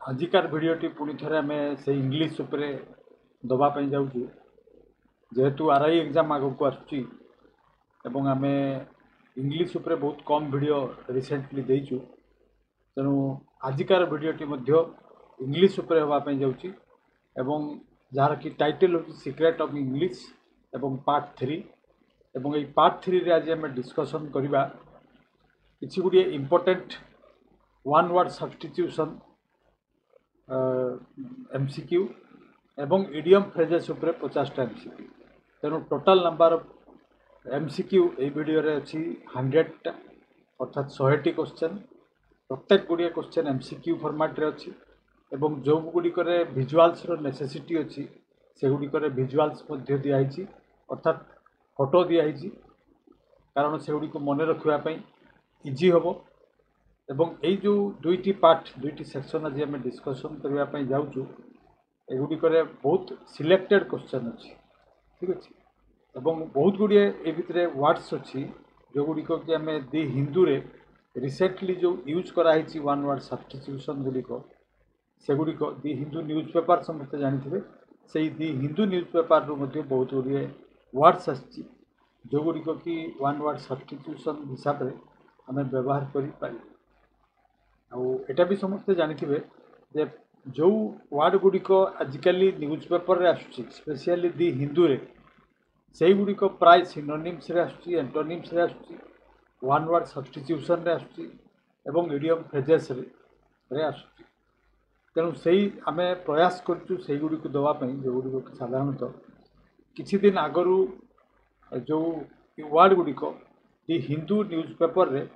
आजिकार भिडटी पुणी थे आम से इंग्लीश उपरे दवाई जाऊँ जेहेतु आरआई एग्जाम आग को आम इंग्लीश उपरे बहुत कम वीडियो रिसेंटली देचु तेणु आजिकार भिडटी इंग्लीश उपरे होगापी जाऊँगी जार कि टाइटल हूँ सीक्रेट ऑफ इंग्लीश एवं पार्ट 3 एवं ये पार्ट 3 रे आज आम डिस्कसन करवा किसी गुड़िए important one word substitution MCQ एवं इडियम फ्रेजेस उपरे 50टा एमसीक्यू तेणु टोटाल नंबर ऑफ एमसीक्यू ये वीडियो रे अच्छी 100टा अर्थात 100टी क्वेश्चन प्रत्येक गुड़िए क्वेश्चन एमसीक्यू फॉर्मेट रे अच्छी एवं जो गुड़िक विजुअल्स रो नेसेसिटी अच्छी से गुड़िक विजुअल्स दिखाई अर्थात फोटो दिखाई कारण से गुड़िक मन रखापी इजी हम एवं यही जो दुईटी पार्ट दुईटी सेक्शन आज आम डिस्कसन करने जाऊँ एगुड़िक बहुत सिलेक्टेड क्वेश्चन अच्छी ठीक अच्छे एवं बहुत गुड़िए ये भितर वर्ड्स अच्छी जो गुड़िक कि आम दि हिंदू रे रिसेंटली जो यूज कराई वन वर्ड सब्स्टिट्यूशन गुड़िक से गुड़िक दि हिंदू न्यूज पेपर समस्त जानते से दि हिंदू न्यूज पेपर रू बहुत गुड़िए वर्ड्स आसी जो गुड़िक कि वन वर्ड सब्स्टिट्यूशन हिसाब से आम व्यवहार कर आटा भी समस्ते जानते जे जो वर्ड गुड़िक आजिकल न्यूज पेपर रे आसुची स्पेशली दि हिंदू रे से गुड़िक प्राय सिनोनिम्स रे आसुची एंटोनिम्स रे आसुची वन वर्ड सब्स्टिट्यूशन रे आसुची एवं इडियम फ्रेजेस रे आसुची तेणु से आम प्रयास करूँ से गुड़िक दवाई जो गुड़िक साधारणतः किछि दिन आगरू जो वर्ड गुड़िक दि हिंदू न्यूज पेपर रे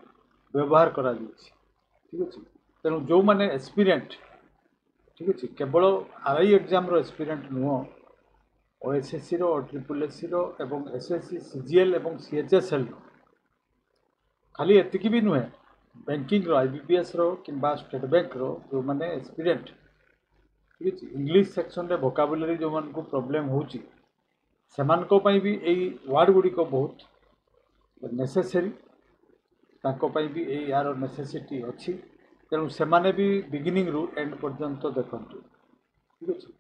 व्यवहार करा ठीक अच्छे तेणु जो मैंने एक्सपीरियंट ठीक अच्छे केवल आरआई एग्जाम रो एक्सपीरियंट नुह ओएसएससी रो ट्रिपल रो एवं एसएससी सीजीएल एवं सीएचएसएल खाली एतिकी भी नुहे बैंकिंग रो आईबीपीएस रो किंबा स्टेट बैंक रो जो मैंने एक्सपीरियंट ठीक अच्छे इंग्लिश सेक्शन रे वोकाबुलरी जो मान को प्रॉब्लम होची सेमानको पई भी एई वर्ड गुड़िक बहुत नेसेसरी ताको पई भी एई यार नेसेसिटी अच्छी तेणु से माने भी बिगिनिंग रु एंड पर्यंत देखु ठीक अच्छे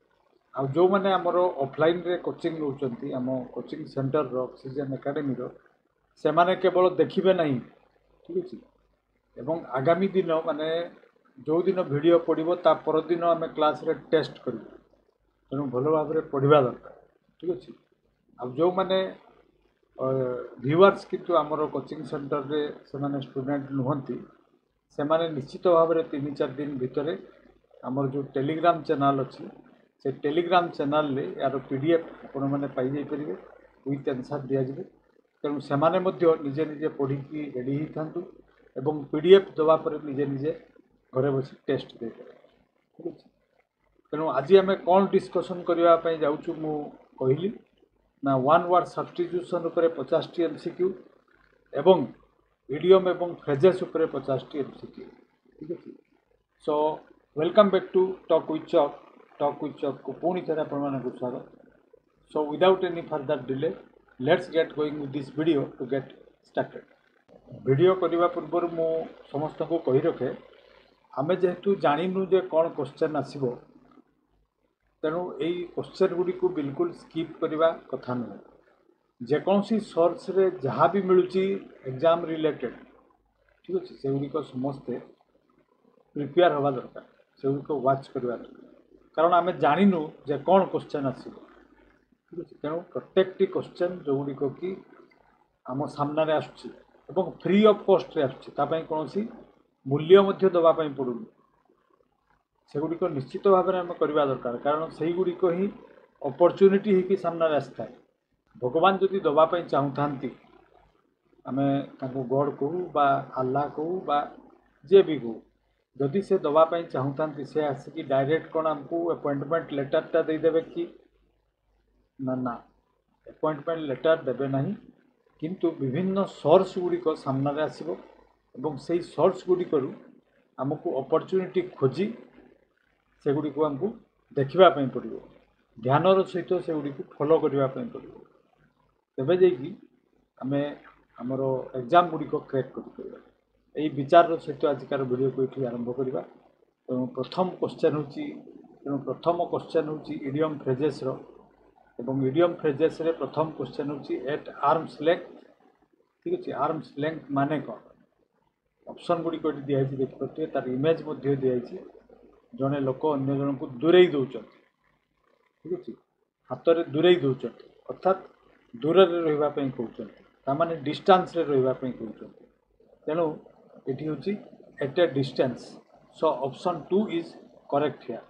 आ जो मैंने आमर ऑफलाइन रे कोचिंग नौकरी आम कोचिंग सेंटर रो ऑक्सीजन एकेडमी रो से माने केवल देखिबे नहीं ठीक अच्छे एवं आगामी दिन माने जो दिन वीडियो पड़ो ता पर दिन आम क्लास रे टेस्ट करूँ तेणु भल भाव में पढ़ा दरकार ठीक अच्छे आ जो मैंने व्यूअर्स किंतु आमर कोचिंग सेंटर रे से माने स्टूडेंट नुहंती से माने निश्चित भाव में 3-4 दिन भितर आमर जो टेलीग्राम चैनल अच्छी से टेलीग्राम चैनल रे यार पीडीएफ आपण मैंने पाई पारे विथ आंसर दि जाए तेणु से निजे निजे पढ़ी रेडी ही था एवं पीडीएफ दवापर निजे निजे घरे बस टेस्ट दे ठीक अच्छे तेणु आज आम कौन डिस्कसन करने जाऊँ मु कहली ना वन वर्ड सब्स्टिट्यूशन उपरे 50टी एमसीक्यू एवं इडियम एवं फ्रेजेस उपरे 50टी एमसीक्यू ठीक अच्छे so welcome back to talk with chalk को पुणी थे आपण स्वागत so without any further delay let's get going with this video to get started video करने पूर्व मु समस्त को कही रखे आम जेहेतु जानू जे कौन क्वेश्चन आसो तेणु यही क्वेश्चन गुड़ी को बिल्कुल स्किप करवा कथा नुहे जेकोसी सोर्स रे जहाँ भी मिलूँ एग्जाम रिलेटेड ठीक अच्छे से गुड़िक समस्ते प्रिपेयर हवा दरकार से गुड़िक वाच करवा दरकार कारण आम जानू जे कौन क्वेश्चन आसो ठीक अच्छे तेणु प्रत्येक क्वेश्चन जो गुड़िक कि आम सामने आसुची एवं फ्री ऑफ कॉस्ट रे आसुची तापाई कौन मूल्य दवापाई पड़ूनी से गुड़िक निश्चित भाव में आम करवा दरकार कारण से गुड़िक ही अपॉर्चुनिटी ही सामने आसता है भगवान जदि दवापाई चाहूता आम गॉड कहू बा आल्लाह कहू बा जे भी कहू जदि से दवापाई चाहूता से आसिकी डायरेक्ट कौन आमको अपॉइंटमेंट लेटरटा देदेवे कि ना ना अपॉइंटमेंट लेटर देवे नहीं किंतु विभिन्न सोर्स गुड़िक सामने आसो एवं से सोर्स गुड़िक आमको अपॉर्चुनिटी खोजी से गुड़िक आमको देखापी पड़ो ध्यानर सहित से गुड़ी फॉलो करने पड़ो तेबे जाइकी आम आमर एग्जाम गुड़िक क्रैक कर विचार सहित आजिकार वीडियो को ये आरंभ करवा ତେଣୁ ପ୍ରଥମ କ୍ୱେଶ୍ଚନ୍ ହେଉଛି ଇଡ଼ିୟମ୍ ଫ୍ରେଜେସ୍ର ଏବଂ ଇଡ଼ିୟମ୍ ଫ୍ରେଜେସ୍ରେ ପ୍ରଥମ କ୍ୱେଶ୍ଚନ୍ ହେଉଛି ଏଟ୍ ଆର୍ମସ୍ ଲେନ୍ଥ। ଠିକ୍ ଅଛି, ଆର୍ମସ୍ ଲେନ୍ଥ ମାନେ କ'ଣ? ଅପସନ୍ ଗୁଡ଼ିକ ଏଠି ଦିଆହେଇଛି, ଦେଖିପାରୁଥିବେ ତାର ଇମେଜ୍ ମଧ୍ୟ ଦିଆହେଇଛି। ଜଣେ ଲୋକ ଅନ୍ୟ ଜଣଙ୍କୁ ଦୂରେଇ ଦେଉଛନ୍ତି, ଠିକ୍ ଅଛି, ହାତରେ ଦୂରେଇ ଦେଉଛନ୍ତି, ଅର୍ଥାତ୍ ଦୂରରେ ରହିବା ପାଇଁ କହୁଛନ୍ତି, ତାମାନେ ଡିଷ୍ଟାନ୍ସରେ ରହିବା ପାଇଁ କହୁଛନ୍ତି। ତେଣୁ ଏଠି ହେଉଛି at a distance. So option 2 is correct here.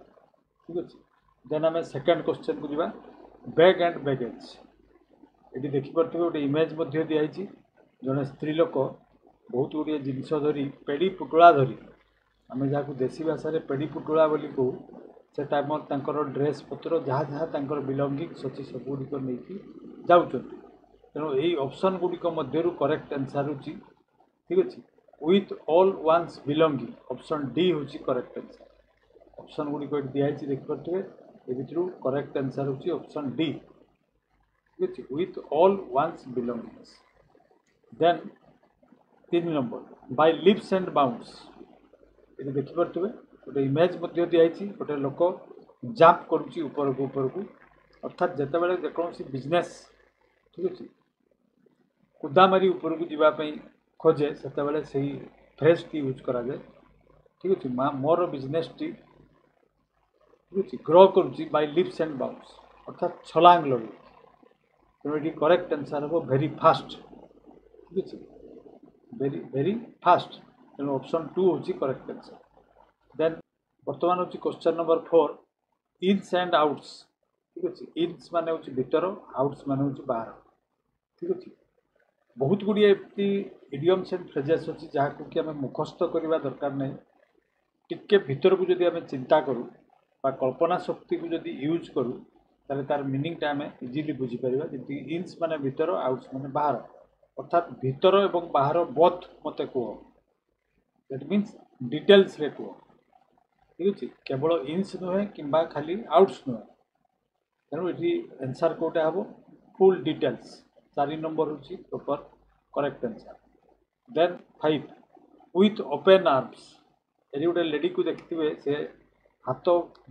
ଠିକ୍ ଅଛି। ଦେନ୍ ଆମେ ସେକେଣ୍ଡ କ୍ୱେଶ୍ଚନ୍କୁ ଯିବା, ବ୍ୟାଗ୍ ଆଣ୍ଡ ବ୍ୟାଗେଜ୍। ଏଠି ଦେଖିପାରୁଥିବେ ଗୋଟେ ଇମେଜ୍ ମଧ୍ୟ ଦିଆହେଇଛି। ଜଣେ ସ୍ତ୍ରୀ ଲୋକ ବହୁତ ଗୁଡ଼ିଏ ଜିନିଷ ଧରି, ପେଡ଼ି ପୁଟୁଳା ଧରି, ଆମେ ଯାହାକୁ ଦେଶୀ ଭାଷାରେ ପେଡ଼ି ପୁଟୁଳା ବୋଲି କହୁ, ସେଟା ଆମର ତାଙ୍କର ଡ୍ରେସ୍ ପତ୍ର ଯାହା ଯାହା ତାଙ୍କର ବିଲଙ୍ଗିଙ୍ଗସ୍ ଅଛି ସବୁଗୁଡ଼ିକ ନେଇକି ଯାଉଛନ୍ତି। ତେଣୁ ଏହି ଅପସନ୍ ଗୁଡ଼ିକ ମଧ୍ୟରୁ କରେକ୍ଟ ଆନ୍ସର୍ ହେଉଛି, ଠିକ୍ ଅଛି, with all one's belonging. Option D ହେଉଛି କରେକ୍ଟ ଆନ୍ସର୍। ଅପସନ୍ ଗୁଡ଼ିକ ଏଠି ଦିଆହେଇଛି, ଦେଖିପାରୁଥିବେ। ଏ ଭିତରୁ କରେକ୍ଟ ଆନ୍ସର୍ ହେଉଛି ଅପସନ୍ ଡି, ଠିକ୍ ଅଛି, with all one's belongings. Then 3 number, by leaps and bounds. ଏଠି ଦେଖିପାରୁଥିବେ ଗୋଟେ ଇମେଜ୍ ମଧ୍ୟ ଦିଆହେଇଛି। ଗୋଟେ ଲୋକ ଜାମ୍ପ କରୁଛି ଉପରକୁ, ଅର୍ଥାତ୍ ଯେତେବେଳେ ଯେକୌଣସି ବିଜନେସ୍, ଠିକ୍ ଅଛି, କୁଦାମାରି ଉପରକୁ ଯିବା ପାଇଁ ଖୋଜେ, ସେତେବେଳେ ସେହି ଫ୍ରେଜ୍ଟି ୟୁଜ୍ କରାଯାଏ। ଠିକ୍ ଅଛି, ମୋର ବିଜନେସ୍ଟି, ଠିକ୍ ଅଛି, ଗ୍ରୋ କରୁଛି ବାଇ ଲିପ୍ସ ଆଣ୍ଡ ବାଉଣ୍ଡସ୍, ଅର୍ଥାତ୍ ଛଲାଙ୍ଗ ଲଗାଉଛି। ତେଣୁ ଏଠି କରେକ୍ଟ ଆନ୍ସର୍ ହେବ ଭେରି ଫାଷ୍ଟ। ଠିକ୍ ଅଛି, ଭେରି ଫାଷ୍ଟ। ତେଣୁ ଅପସନ୍ 2 ହେଉଛି କରେକ୍ଟ ଆନ୍ସର୍। ଦେନ୍ ବର୍ତ୍ତମାନ ହେଉଛି question number 4, Innes and outs. ଠିକ୍ ଅଛି, ଇନ୍ସ ମାନେ ହେଉଛି ଭିତର, ଆଉଟ୍ସ ମାନେ ହେଉଛି ବାହାର। ଠିକ୍ ଅଛି, ବହୁତ ଗୁଡ଼ିଏ ଏମିତି ଇଡ଼ିୟମ୍ସ ଆଣ୍ଡ ଫ୍ରେଜେସ୍ ଅଛି ଯାହାକୁ କି ଆମେ ମୁଖସ୍ଥ କରିବା ଦରକାର ନାହିଁ। ଟିକେ ଭିତରକୁ ଯଦି ଆମେ ଚିନ୍ତା କରୁ ବା କଳ୍ପନା ଶକ୍ତିକୁ ଯଦି ୟୁଜ୍ କରୁ, ତାହେଲେ ତାର ମିନିଂଟା ଆମେ ଇଜିଲି ବୁଝିପାରିବା। ଯେମିତି ଇନ୍ସ ମାନେ ଭିତର, ଆଉଟ୍ସ ମାନେ ବାହାର, ଅର୍ଥାତ୍ ଭିତର ଏବଂ ବାହାର ବୋଥ୍ ମୋତେ କୁହ। ଦ୍ୟାଟ୍ ମିନ୍ସ ଡିଟେଲ୍ସରେ କୁହ। ଠିକ୍ ଅଛି, କେବଳ ଇନ୍ସ ନୁହେଁ କିମ୍ବା ଖାଲି ଆଉଟ୍ସ ନୁହେଁ। ତେଣୁ ଏଠି ଆନ୍ସର୍ କେଉଁଟା ହେବ? ଫୁଲ୍ ଡିଟେଲ୍ସ। 4 ନମ୍ବର ହେଉଛି proper correct answer. Then 5, with open arms. ଏଠି ଗୋଟେ ଲେଡ଼ିକୁ ଦେଖିଥିବେ, ସେ ହାତ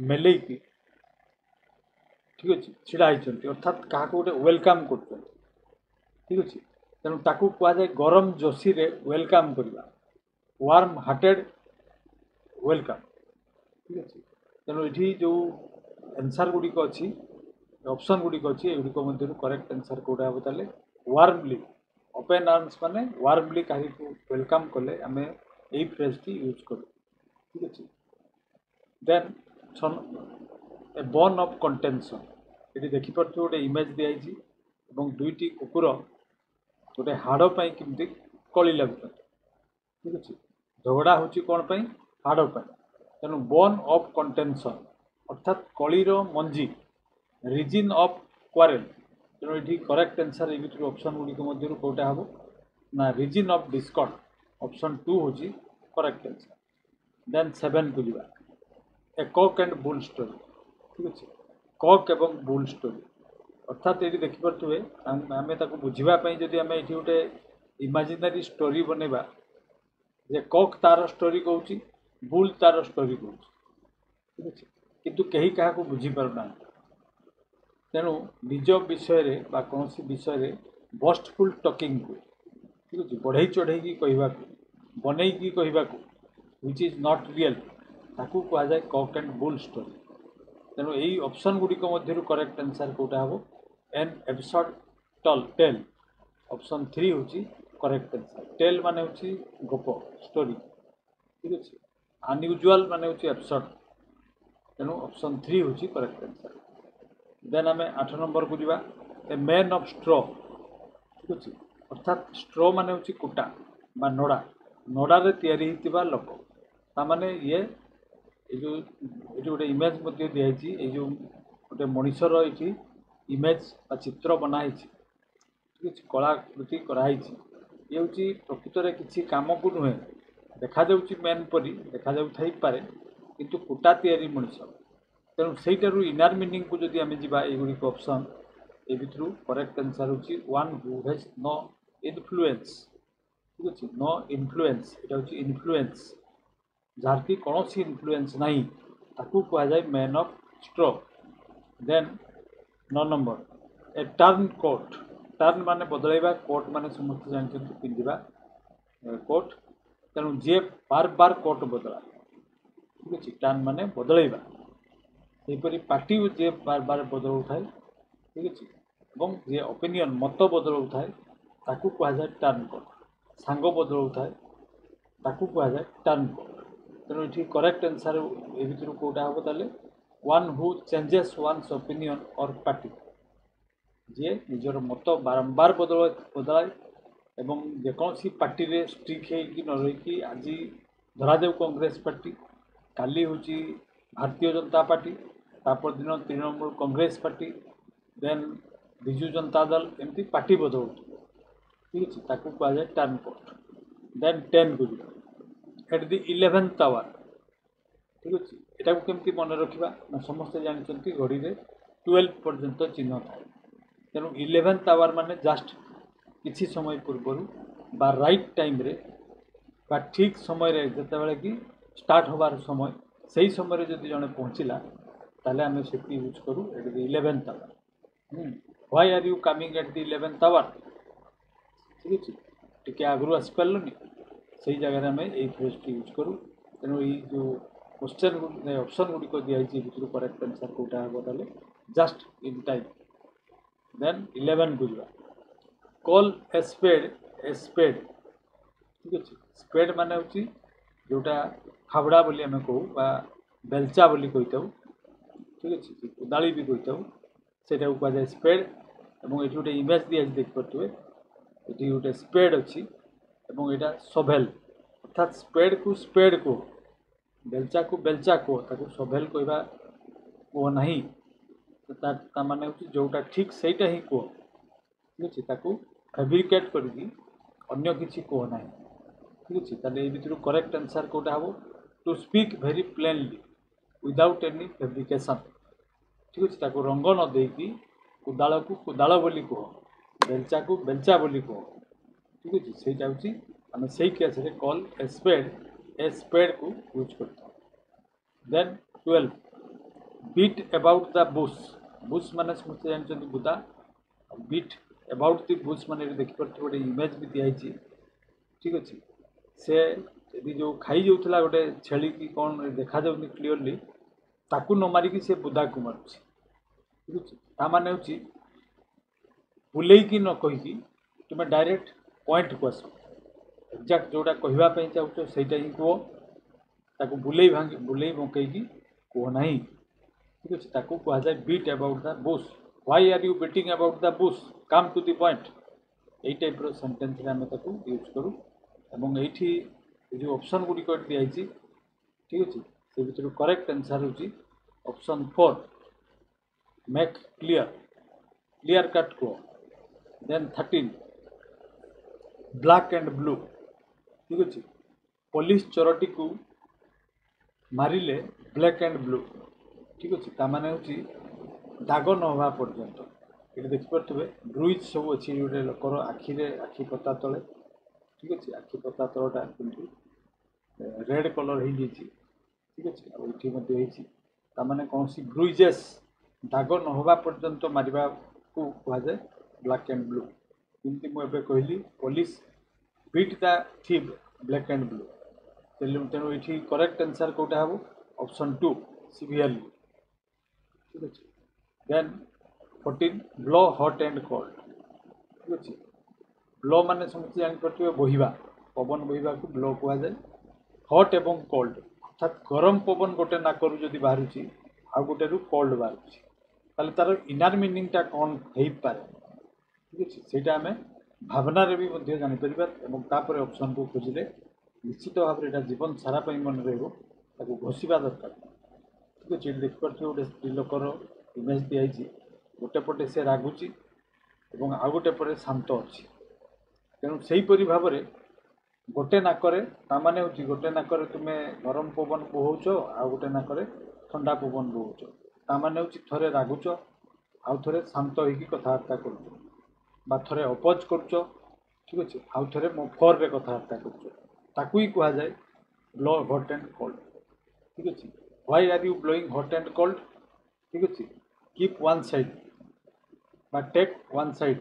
ମେଲେଇକି, ଠିକ୍ ଅଛି, ଛିଡ଼ା ହେଇଛନ୍ତି, ଅର୍ଥାତ୍ କାହାକୁ ଗୋଟେ ୱେଲକାମ୍ କରୁଛନ୍ତି। ଠିକ୍ ଅଛି, ତେଣୁ ତାକୁ କୁହାଯାଏ ଗରମ ଯୋଶୀରେ ୱେଲକାମ୍ କରିବା, ୱାର୍ମ ହାର୍ଟେଡ଼ ୱେଲକାମ୍। ଠିକ୍ ଅଛି, ତେଣୁ ଏଠି ଯେଉଁ ଆନ୍ସର୍ ଗୁଡ଼ିକ ଅଛି, ଅପସନ୍ ଗୁଡ଼ିକ ଅଛି, ଏଗୁଡ଼ିକ ମଧ୍ୟରୁ କରେକ୍ଟ ଆନ୍ସର୍ କେଉଁଟା ହେବ? ତାହେଲେ ୱାର୍ମଲି। ଓପେନ୍ ଆର୍ମସ୍ ମାନେ ୱାର୍ମଲି କାହାକୁ ୱେଲକାମ୍ କଲେ ଆମେ ଏଇ ଫ୍ରେଜ୍ଟି ୟୁଜ୍ କରୁ। ଠିକ୍ ଅଛି। ଦେନ୍ ଏ ବୋନ୍ ଅଫ୍ କଣ୍ଟେନସନ୍। ଏଠି ଦେଖିପାରୁଥିବେ ଗୋଟେ ଇମେଜ୍ ଦିଆହେଇଛି ଏବଂ ଦୁଇଟି କୁକୁର ଗୋଟେ ହାଡ଼ ପାଇଁ କେମିତି କଳି ଲାଗୁଛନ୍ତି। ଠିକ୍ ଅଛି, ଝଗଡ଼ା ହେଉଛି କ'ଣ ପାଇଁ? ହାଡ଼ ପାଇଁ। ତେଣୁ ବୋନ୍ ଅଫ୍ କଣ୍ଟେନସନ୍ ଅର୍ଥାତ୍ କଳିର ମଞ୍ଜି, ରିଜିନ୍ ଅଫ୍ କ୍ୱାରେଲ୍। ତେଣୁ ଏଠି କରେକ୍ଟ ଆନ୍ସର୍ ଏଇ ଭିତରୁ ଅପସନ୍ ଗୁଡ଼ିକ ମଧ୍ୟରୁ କେଉଁଟା ହେବ? ନା ରିଜିନ୍ ଅଫ୍ ଡିସ୍କର୍ଡ। ଅପସନ୍ 2 ହେଉଛି କରେକ୍ଟ ଆନ୍ସର୍। ଦେନ୍ 7କୁ ଯିବା, ଏ କକ୍ ଆଣ୍ଡ ବୁଲ୍ ଷ୍ଟୋରି। ଠିକ୍ ଅଛି, କକ୍ ଏବଂ ବୁଲ୍ ଷ୍ଟୋରି, ଅର୍ଥାତ୍ ଏଠି ଦେଖିପାରୁଥିବେ, ଆମେ ତାକୁ ବୁଝିବା ପାଇଁ ଯଦି ଆମେ ଏଠି ଗୋଟେ ଇମାଜିନାରୀ ଷ୍ଟୋରି ବନେଇବା, ଯେ କକ୍ ତାର ଷ୍ଟୋରି କହୁଛି, ବୁଲ୍ ତାର ଷ୍ଟୋରି କହୁଛି। ଠିକ୍ ଅଛି, କିନ୍ତୁ କେହି କାହାକୁ ବୁଝିପାରୁନାହାନ୍ତି। ତେଣୁ ନିଜ ବିଷୟରେ ବା କୌଣସି ବିଷୟରେ ବଷ୍ଟଫୁଲ୍ ଟକିଂ ହୁଏ। ଠିକ୍ ଅଛି, ବଢ଼େଇ ଚଢ଼େଇକି କହିବାକୁ, ବନେଇକି କହିବାକୁ, which is not real, ତାକୁ କୁହାଯାଏ କକ୍ ଆଣ୍ଡ ବୁଲ୍ ଷ୍ଟୋରି। ତେଣୁ ଏଇ ଅପସନ୍ ଗୁଡ଼ିକ ମଧ୍ୟରୁ କରେକ୍ଟ ଆନ୍ସର୍ କେଉଁଟା ହେବ? N episode tail. ଅପସନ୍ 3 ହେଉଛି କରେକ୍ଟ ଆନ୍ସର୍। ଟେଲ୍ ମାନେ ହେଉଛି ଗପ, ଷ୍ଟୋରି। ଠିକ୍ ଅଛି, ଅନୟୁଜୁଆଲ୍ ମାନେ ହେଉଛି ଏପିସୋଡ୍। ତେଣୁ ଅପସନ୍ 3 ହେଉଛି କରେକ୍ଟ ଆନ୍ସର୍। ଦେନ୍ ଆମେ 8 ନମ୍ବରକୁ ଯିବା, ଏ ମ୍ୟାନ୍ ଅଫ୍ ଷ୍ଟ୍ର। ଠିକ୍ ଅଛି, ଅର୍ଥାତ୍ ଷ୍ଟ୍ର ମାନେ ହେଉଛି କୁଟା ବା ନଡ଼ା, ନଡ଼ାରେ ତିଆରି ହେଇଥିବା ଲୋକ। ତାମାନେ ଇଏ ଏଇ ଯେଉଁ ଏଠି ଗୋଟେ ଇମେଜ୍ ମଧ୍ୟ ଦିଆହେଇଛି, ଏଇ ଯେଉଁ ଗୋଟେ ମଣିଷର ଏଠି ଇମେଜ୍ ବା ଚିତ୍ର ବନା ହେଇଛି, ଠିକ୍ ଅଛି, କଳାକୃତି କରାହେଇଛି। ଇଏ ହେଉଛି ପ୍ରକୃତରେ କିଛି କାମକୁ ନୁହେଁ, ଦେଖାଯାଉଛି ମ୍ୟାନ୍ ପରି, ଦେଖାଯାଉଥାଇପାରେ, କିନ୍ତୁ କୁଟା ତିଆରି ମଣିଷ। ତେଣୁ ସେଇଟାରୁ ଇନର୍ ମିନିଂକୁ ଯଦି ଆମେ ଯିବା, ଏଇଗୁଡ଼ିକ ଅପସନ୍, ଏ ଭିତରୁ କରେକ୍ଟ ଆନ୍ସର୍ ହେଉଛି ୱାନ୍ ହୁ ହେଜ୍ नो ଇନଫ୍ଲୁଏନ୍ସ। ଠିକ୍ ଅଛି, नो ଇନଫ୍ଲୁଏନ୍ସ, ଏଇଟା ହେଉଛି ଇନଫ୍ଲୁଏନ୍ସ। जार की कौन सी इन्फ्लुएंस नहीं ताकू कह जाए man of straw. Then 9 number a turncoat. Turn माने बदलैबा, कोट माने समस्त जानते पिंधा कोट। तेणु जी बार बार कोट बदला, ठीक अच्छे, टर्न माने बदलैबा। सेपरी पार्टी जी बार बार बदलाउ थाए, ठीक अच्छे, और जी ओपिनियन मत बदलाउ थाए ताकू कह जाए टर्न कोट। सांग बदलाउ थाए ताकू कह जाए टर्न कोट। तेणु ये करेक्ट आंसर ए भितर कौटा हम ताले one who changes one's opinion or party, जी निजर मत बारंबार बदलाए एवं जेकोसी पार्टी रे स्टिक होगी न रही आज धरादेव कांग्रेस पार्टी, काली हूँ भारतीय जनता पार्टी, तापर दिन तृणमूल कांग्रेस पार्टी, देन विजु जनता दल, एमती पार्टी बदलू, ठीक अच्छे, ताकू कह जाए टर्न कोट। देन 10 को एट द 11th आवर, ठीक अच्छे, यहाँ केमती मन रखा ना समस्ते जानते घड़ी में 12 पर्यंत चिन्ह थाए। तेणु 11th आवर माने जस्ट किसी समय पूर्वर बा राइट टाइम रे बा ठीक समय रे जिते बड़े कि स्टार्ट होबार समय से समय जदि जड़े पहुँचला ताले आम से यूज करूँ at the 11th hour. Why are you coming at the 11th hour, ठीक अच्छे, टी आगु आसपारे से जगह आम यही फ्रेज टी यूज करूँ। तेणु ये जो क्वेश्चन ऑप्शन गुड़िक दिखाई भर करेक्ट आंसर कौटा हम ताले जस्ट इन टाइम। देन 11 को जा कॉल ए स्पेड, ठीक अच्छे, स्पेड माने हूँ जोटा फावड़ा बोली आम कहू बा बेलचा बोली कही था, ठीक अच्छे, कोदाली भी कही था, से कह जाए स्पेड। और ये गोटे इमेज दिखाई देखिपे ये गोटे स्पेड अच्छी और यहाँ सभेल, अर्थात स्पेड को स्पेड को बेलचा को बेलचा को ताको सभेल कहवा कह ना माने हूँ जोटा ठीक सहीटा ही कह, ठीक अच्छे, ताको फैब्रिकेट करके अन्य किसी कह ना, ठीक अच्छे। ताले ये भितर करेक्ट आंसर कौटा हम to speak very plainly without any fabrication, ठीक अच्छे, ताको रंग न देकी कोदाल को कोदाल बोली कह, बेलचा को बेलचा बोली कह, ठीक अच्छे, से आम से केस रे कॉल ए स्पेड को यूज करता। Then 12 beat about the bush. Bush माने समस्त जानते बुदा, बीट अबाउट द बुश माने देखिपे गोटे इमेज भी दिखाई, ठीक अच्छे, से यदि जो खाई जाऊला गोटे छेली की कौन देखा जाऊनी क्लीयरली ताकू न मारिकी से बुदा को मारुच, ठीक अच्छे, ताने हूँ बुले कि न कहीकि तुम्हें डायरेक्ट पॉइंट को आस, एक्जाक्ट जोटा कहवाई चाहो सहीटा ही कह, ताकू बुले भांगी बुले बंकईकी कह ना, ठीक अच्छे, ताकू कह जाए beat about the bush. Why are you beating about the bush, come to the point, यही टाइप सेंटेंस आम यूज करूँ। और ये जो ऑप्शन गुड़िक दिखाई, ठीक अच्छे, से भर करेक्ट आंसर हूँ option 4 make clear, clear cut कह। देन 13 ब्लैक एंड ब्लू, ठीक अच्छे, पुलिस चोरटी को मारिले ब्लैक एंड ब्लू, ठीक अच्छे, ताने हूँ दाग न हवा पर्यंत। ये देखिपे ब्रुइज सब अच्छी गोटे लोकर आखिरे आखि पता तले, ठीक अच्छे, आखि पता तलटा कि रेड कलर हो जाइए, ठीक अच्छे, ये ताने कौन सी ब्रुइजेस दाग न हवा पर्यंत मारिबा को कह जाए ब्लैक एंड ब्लू। जमी मुझे कहली police beat the thief black and blue, तेणु ये करेक्ट आंसर कौटा हम ऑप्शन 2 सिवियरली, ठीक अच्छे। Then 14 blow hot and cold, ठीक अच्छे, ब्लो माने समझते जानीपे बहिबा, पवन बहिबा को ब्लो कह जाए। हॉट एवं कोल्ड अर्थात गरम पवन गोटे नाकरू जदि बाहर आउ गोटे कोल्ड बाहर तार इनर मीनिंगटा कौन हो पाए, ठीक अच्छे, से आम भावनार भी जापर ऑप्शन को खोजिले निश्चित भाव में जीवन सारा मन रहा घोषा दरकार, ठीक अच्छे। देखिपे गोटे स्त्री लोकर इमेज दिखाई, गोटे पटे से रागुची और आउ गोटे पटे शांत अच्छी, तेणु से भाव में गोटे नाकरे ताने हूँ गोटे नाकरे तुम्हें गरम पवन बोहौच आउ गोटे नाकरे ठंडा पवन बोहौच, ताने हूँ थे रागुच आउ थे शांत होगी कथबार्ता कर थे अपोज कर, ठीक अच्छे, आउ थे मो फर रे कथबार्ता कर कह जाए ବ୍ଲୋ ହଟ୍ ଆଣ୍ଡ କୋଲ୍ଡ। ଠିକ୍ ଅଛି, why are you blowing hot and cold? ଠିକ୍ ଅଛି, କିପ୍ ୱାନ୍ ସାଇଡ୍ বা ଟେକ୍ ୱାନ୍ ସାଇଡ୍।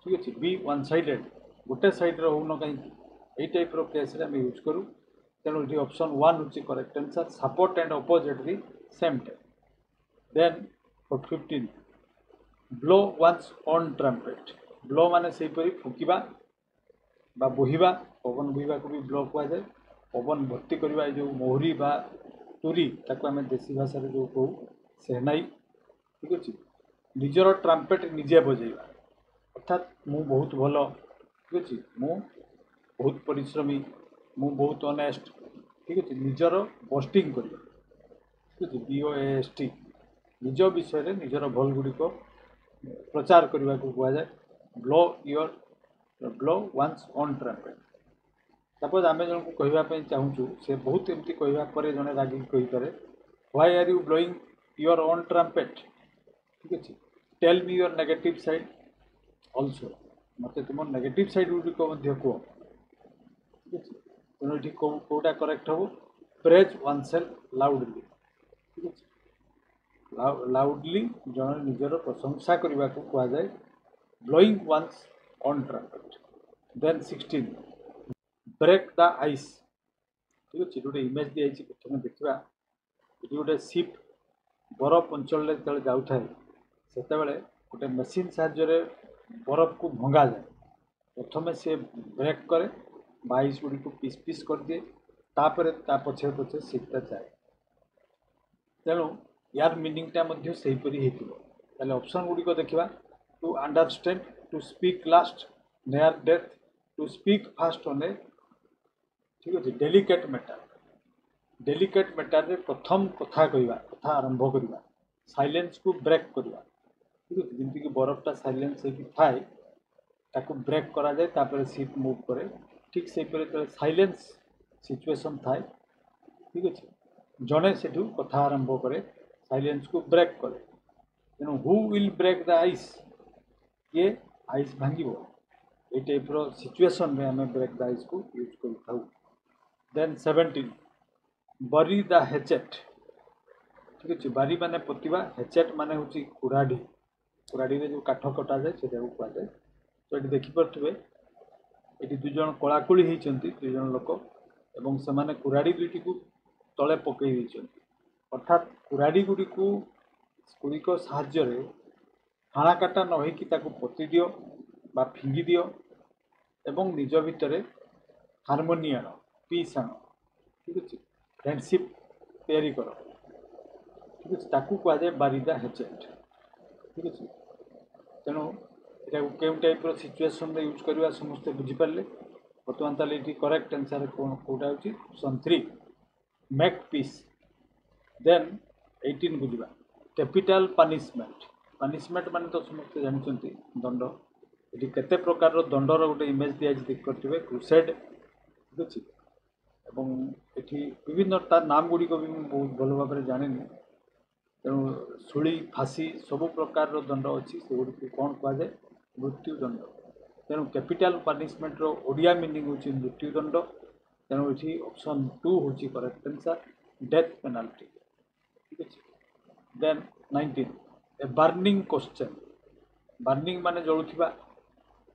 ଠିକ୍ ଅଛି, ବି ୱାନ୍ ସାଇଡେଡ୍, ଗୋଟେ ସାଇଡ଼୍ରେ ହେଉନ କାହିଁକି, এই ଟାଇପ୍ର କେସ୍ରେ ଆମେ ୟୁଜ୍ କରୁ। ତେଣୁ ଏଠି ଅପସନ୍ 1 ହେଉଛି correct answer, support and oppose at the same time. Then for 15, blow one's on trumpet. Blow ମାନେ ସେହିପରି ଫୁଙ୍କିବା বা ବୋହିବା, ପବନ ବୋହିବାକୁ ବି ବ୍ଲୋ କୁହାଯାଏ। ପବନ ଭର୍ତ୍ତି କରିବା, ଏ ଯେଉଁ ମହୁରୀ ବା ତୁରୀ, ତାକୁ ଆମେ ଦେଶୀ ଭାଷାରେ ଯେଉଁ କହୁ ସେହନାଇ। ଠିକ୍ ଅଛି, ନିଜର ଟ୍ରାମ୍ପେଟ୍ ନିଜେ ବଜେଇବା, ଅର୍ଥାତ୍ ମୁଁ ବହୁତ ଭଲ, ଠିକ୍ ଅଛି, ମୁଁ ବହୁତ ପରିଶ୍ରମୀ, ମୁଁ ବହୁତ ଅନେଷ୍ଟ। ଠିକ୍ ଅଛି, ନିଜର ବୋଷ୍ଟିଂ କରିବା। ଠିକ୍ ଅଛି, BOAST, ନିଜ ବିଷୟରେ ନିଜର ଭଲ ଗୁଡ଼ିକ ପ୍ରଚାର କରିବାକୁ କୁହାଯାଏ। Blow one's own trumpet. Suppose ଆମେ ଜଣକୁ କହିବା ପାଇଁ ଚାହୁଁଛୁ, ସେ ବହୁତ ଏମିତି କହିବା ପରେ ଜଣେ ରାଗିକି କହିପାରେ, why are you blowing your own trumpet? ଠିକ୍ ଅଛି, tell me your negative side also, ମୋତେ ତୁମ ନେଗେଟିଭ୍ ସାଇଡ୍ ଗୁଡ଼ିକ ମଧ୍ୟ କୁହ। ଠିକ୍ ଅଛି, ତେଣୁ ଏଠି କେଉଁଟା କରେକ୍ଟ ହେବ? ପ୍ରେଜ୍ ୱାନ୍ ସେଲ୍ଫ ଲାଉଡଲି। ଠିକ୍ ଅଛି, ଲାଉଡଲି ଜଣେ ନିଜର ପ୍ରଶଂସା କରିବାକୁ କୁହାଯାଏ, blowing one's own trumpet. Then 16, break the ice. ଠିକ୍ ଅଛି, ଗୋଟେ ଇମେଜ୍ ଦିଆଯାଇଛି, ପ୍ରଥମେ ଦେଖିବା। ଏଠି ଗୋଟେ ସିପ୍ ବରଫ ଅଞ୍ଚଳରେ ଯେତେବେଳେ ଯାଉଥାଏ, ସେତେବେଳେ ଗୋଟେ ମେସିନ୍ ସାହାଯ୍ୟରେ ବରଫକୁ ଭଙ୍ଗାଯାଏ। ପ୍ରଥମେ ସେ ବ୍ରେକ୍ କରେ ବା ଆଇସ୍ ଗୁଡ଼ିକୁ ପିସ୍ ପିସ୍ କରିଦିଏ, ତାପରେ ତା ପଛେ ପଛେ ସିପ୍ଟା ଯାଏ। ତେଣୁ ୟାର ମିନିଂଟା ମଧ୍ୟ ସେହିପରି ହେଇଥିବ। ତାହେଲେ ଅପସନ୍ ଗୁଡ଼ିକ ଦେଖିବା। To understand, to speak last, near death, to speak fast on a, ଠିକ୍ ଅଛି, ଡେଲିକେଟ୍ ମ୍ୟାଟର୍। ଡେଲିକେଟ୍ ମ୍ୟାଟର୍ରେ ପ୍ରଥମ କଥା କହିବା, କଥା ଆରମ୍ଭ କରିବା, ସାଇଲେନ୍ସକୁ ବ୍ରେକ୍ କରିବା। ଠିକ୍ ଅଛି, ଯେମିତିକି ବରଫଟା ସାଇଲେନ୍ସ ହେଇକି ଥାଏ, ତାକୁ ବ୍ରେକ୍ କରାଯାଏ, ତାପରେ ସିପ୍ ମୁଭ୍ କରେ। ଠିକ୍ ସେହିପରି ଯେତେବେଳେ ସାଇଲେନ୍ସ ସିଚୁଏସନ୍ ଥାଏ, ଠିକ୍ ଅଛି, ଜଣେ ସେଠୁ କଥା ଆରମ୍ଭ କରେ, ସାଇଲେନ୍ସକୁ ବ୍ରେକ୍ କରେ। ତେଣୁ ହୁ ୱିଲ୍ ବ୍ରେକ୍ ଦ ଆଇସ୍? କିଏ ଆଇସ୍ ଭାଙ୍ଗିବ? এই ଟାଇପ୍ର ସିଚୁଏସନ୍ରେ ଆମେ ବ୍ରେକ୍ ଦ ଆଇସ୍କୁ ୟୁଜ୍ କରିଥାଉ। ଦେନ୍ 17, ବରି ଦ ହେଚେଟ୍। ଠିକ୍ ଅଛି, ବାରି ମାନେ ପୋତିବା, ହେଚେଟ୍ ମାନେ ହେଉଛି କୁରାଢ଼ୀ। କୁରାଢ଼ୀରେ ଯେଉଁ କାଠ କଟାଯାଏ ସେଟାକୁ କୁହାଯାଏ। ତ ଏଠି ଦେଖିପାରୁଥିବେ, ଏଠି ଦୁଇ ଜଣ କୋଳାକୁଳି ହେଇଛନ୍ତି, ଦୁଇ ଜଣ ଲୋକ, ଏବଂ ସେମାନେ କୁରାଢ଼ୀ ଦୁଇଟିକୁ ତଳେ ପକାଇ ଦେଇଛନ୍ତି। ଅର୍ଥାତ୍ କୁରାଢ଼ୀ ଗୁଡ଼ିକ ସାହାଯ୍ୟରେ ହାଣାକାଟା ନ ହେଇକି ତାକୁ ପୋତି ଦିଅ ବା ଫିଙ୍ଗି ଦିଅ ଏବଂ ନିଜ ଭିତରେ ହାରମୋନି ଆଣ, ପିସ୍ ଆଣ। ଠିକ୍ ଅଛି, ଫ୍ରେଣ୍ଡସିପ୍ ତିଆରି କର। ଠିକ୍ ଅଛି, ତାକୁ କୁହାଯାଏ ବାରି ଦ ହେଚେଟ୍। ଠିକ୍ ଅଛି, ତେଣୁ ଏଟାକୁ କେଉଁ ଟାଇପ୍ର ସିଚୁଏସନ୍ରେ ୟୁଜ୍ କରିବା ସମସ୍ତେ ବୁଝିପାରିଲେ। ବର୍ତ୍ତମାନ ତାହେଲେ ଏଠି କରେକ୍ଟ ଆନ୍ସର୍ କେଉଁଟା ହେଉଛି? Option 3, make piece. ଦେନ୍ 18 ବୁଝିବା, କ୍ୟାପିଟାଲ୍ ପାନିସମେଣ୍ଟ। ପାନିସମେଣ୍ଟ ମାନେ ତ ସମସ୍ତେ ଜାଣିଛନ୍ତି, ଦଣ୍ଡ। ଏଠି କେତେ ପ୍ରକାରର ଦଣ୍ଡର ଗୋଟେ ଇମେଜ୍ ଦିଆଯାଇଛି, ଦେଖିପାରୁଥିବେ, କ୍ରୁସେଡ୍। ଠିକ୍ ଅଛି, ଏବଂ ଏଠି ବିଭିନ୍ନ ତା ନାମ ଗୁଡ଼ିକ ବି ମୁଁ ବହୁତ ଭଲ ଭାବରେ ଜାଣିନି। ତେଣୁ ଶୂଳି, ଫାଶୀ, ସବୁ ପ୍ରକାରର ଦଣ୍ଡ ଅଛି, ସେଗୁଡ଼ିକୁ କ'ଣ କୁହାଯାଏ? ମୃତ୍ୟୁଦଣ୍ଡ। ତେଣୁ କ୍ୟାପିଟାଲ୍ ପାନିସମେଣ୍ଟର ଓଡ଼ିଆ ମିନିଂ ହେଉଛି ମୃତ୍ୟୁଦଣ୍ଡ। ତେଣୁ ଏଠି ଅପସନ୍ 2 ହେଉଛି କରେକ୍ଟ ଆନ୍ସର୍, ଡେଥ୍ ପେନାଲ୍ଟି। ଠିକ୍ ଅଛି, ଦେନ୍ 19, ଏ ବାର୍ଣ୍ଣିଂ କ୍ୱେଶ୍ଚନ୍। ବାର୍ଣ୍ଣିଂ ମାନେ ଜଳୁଥିବା,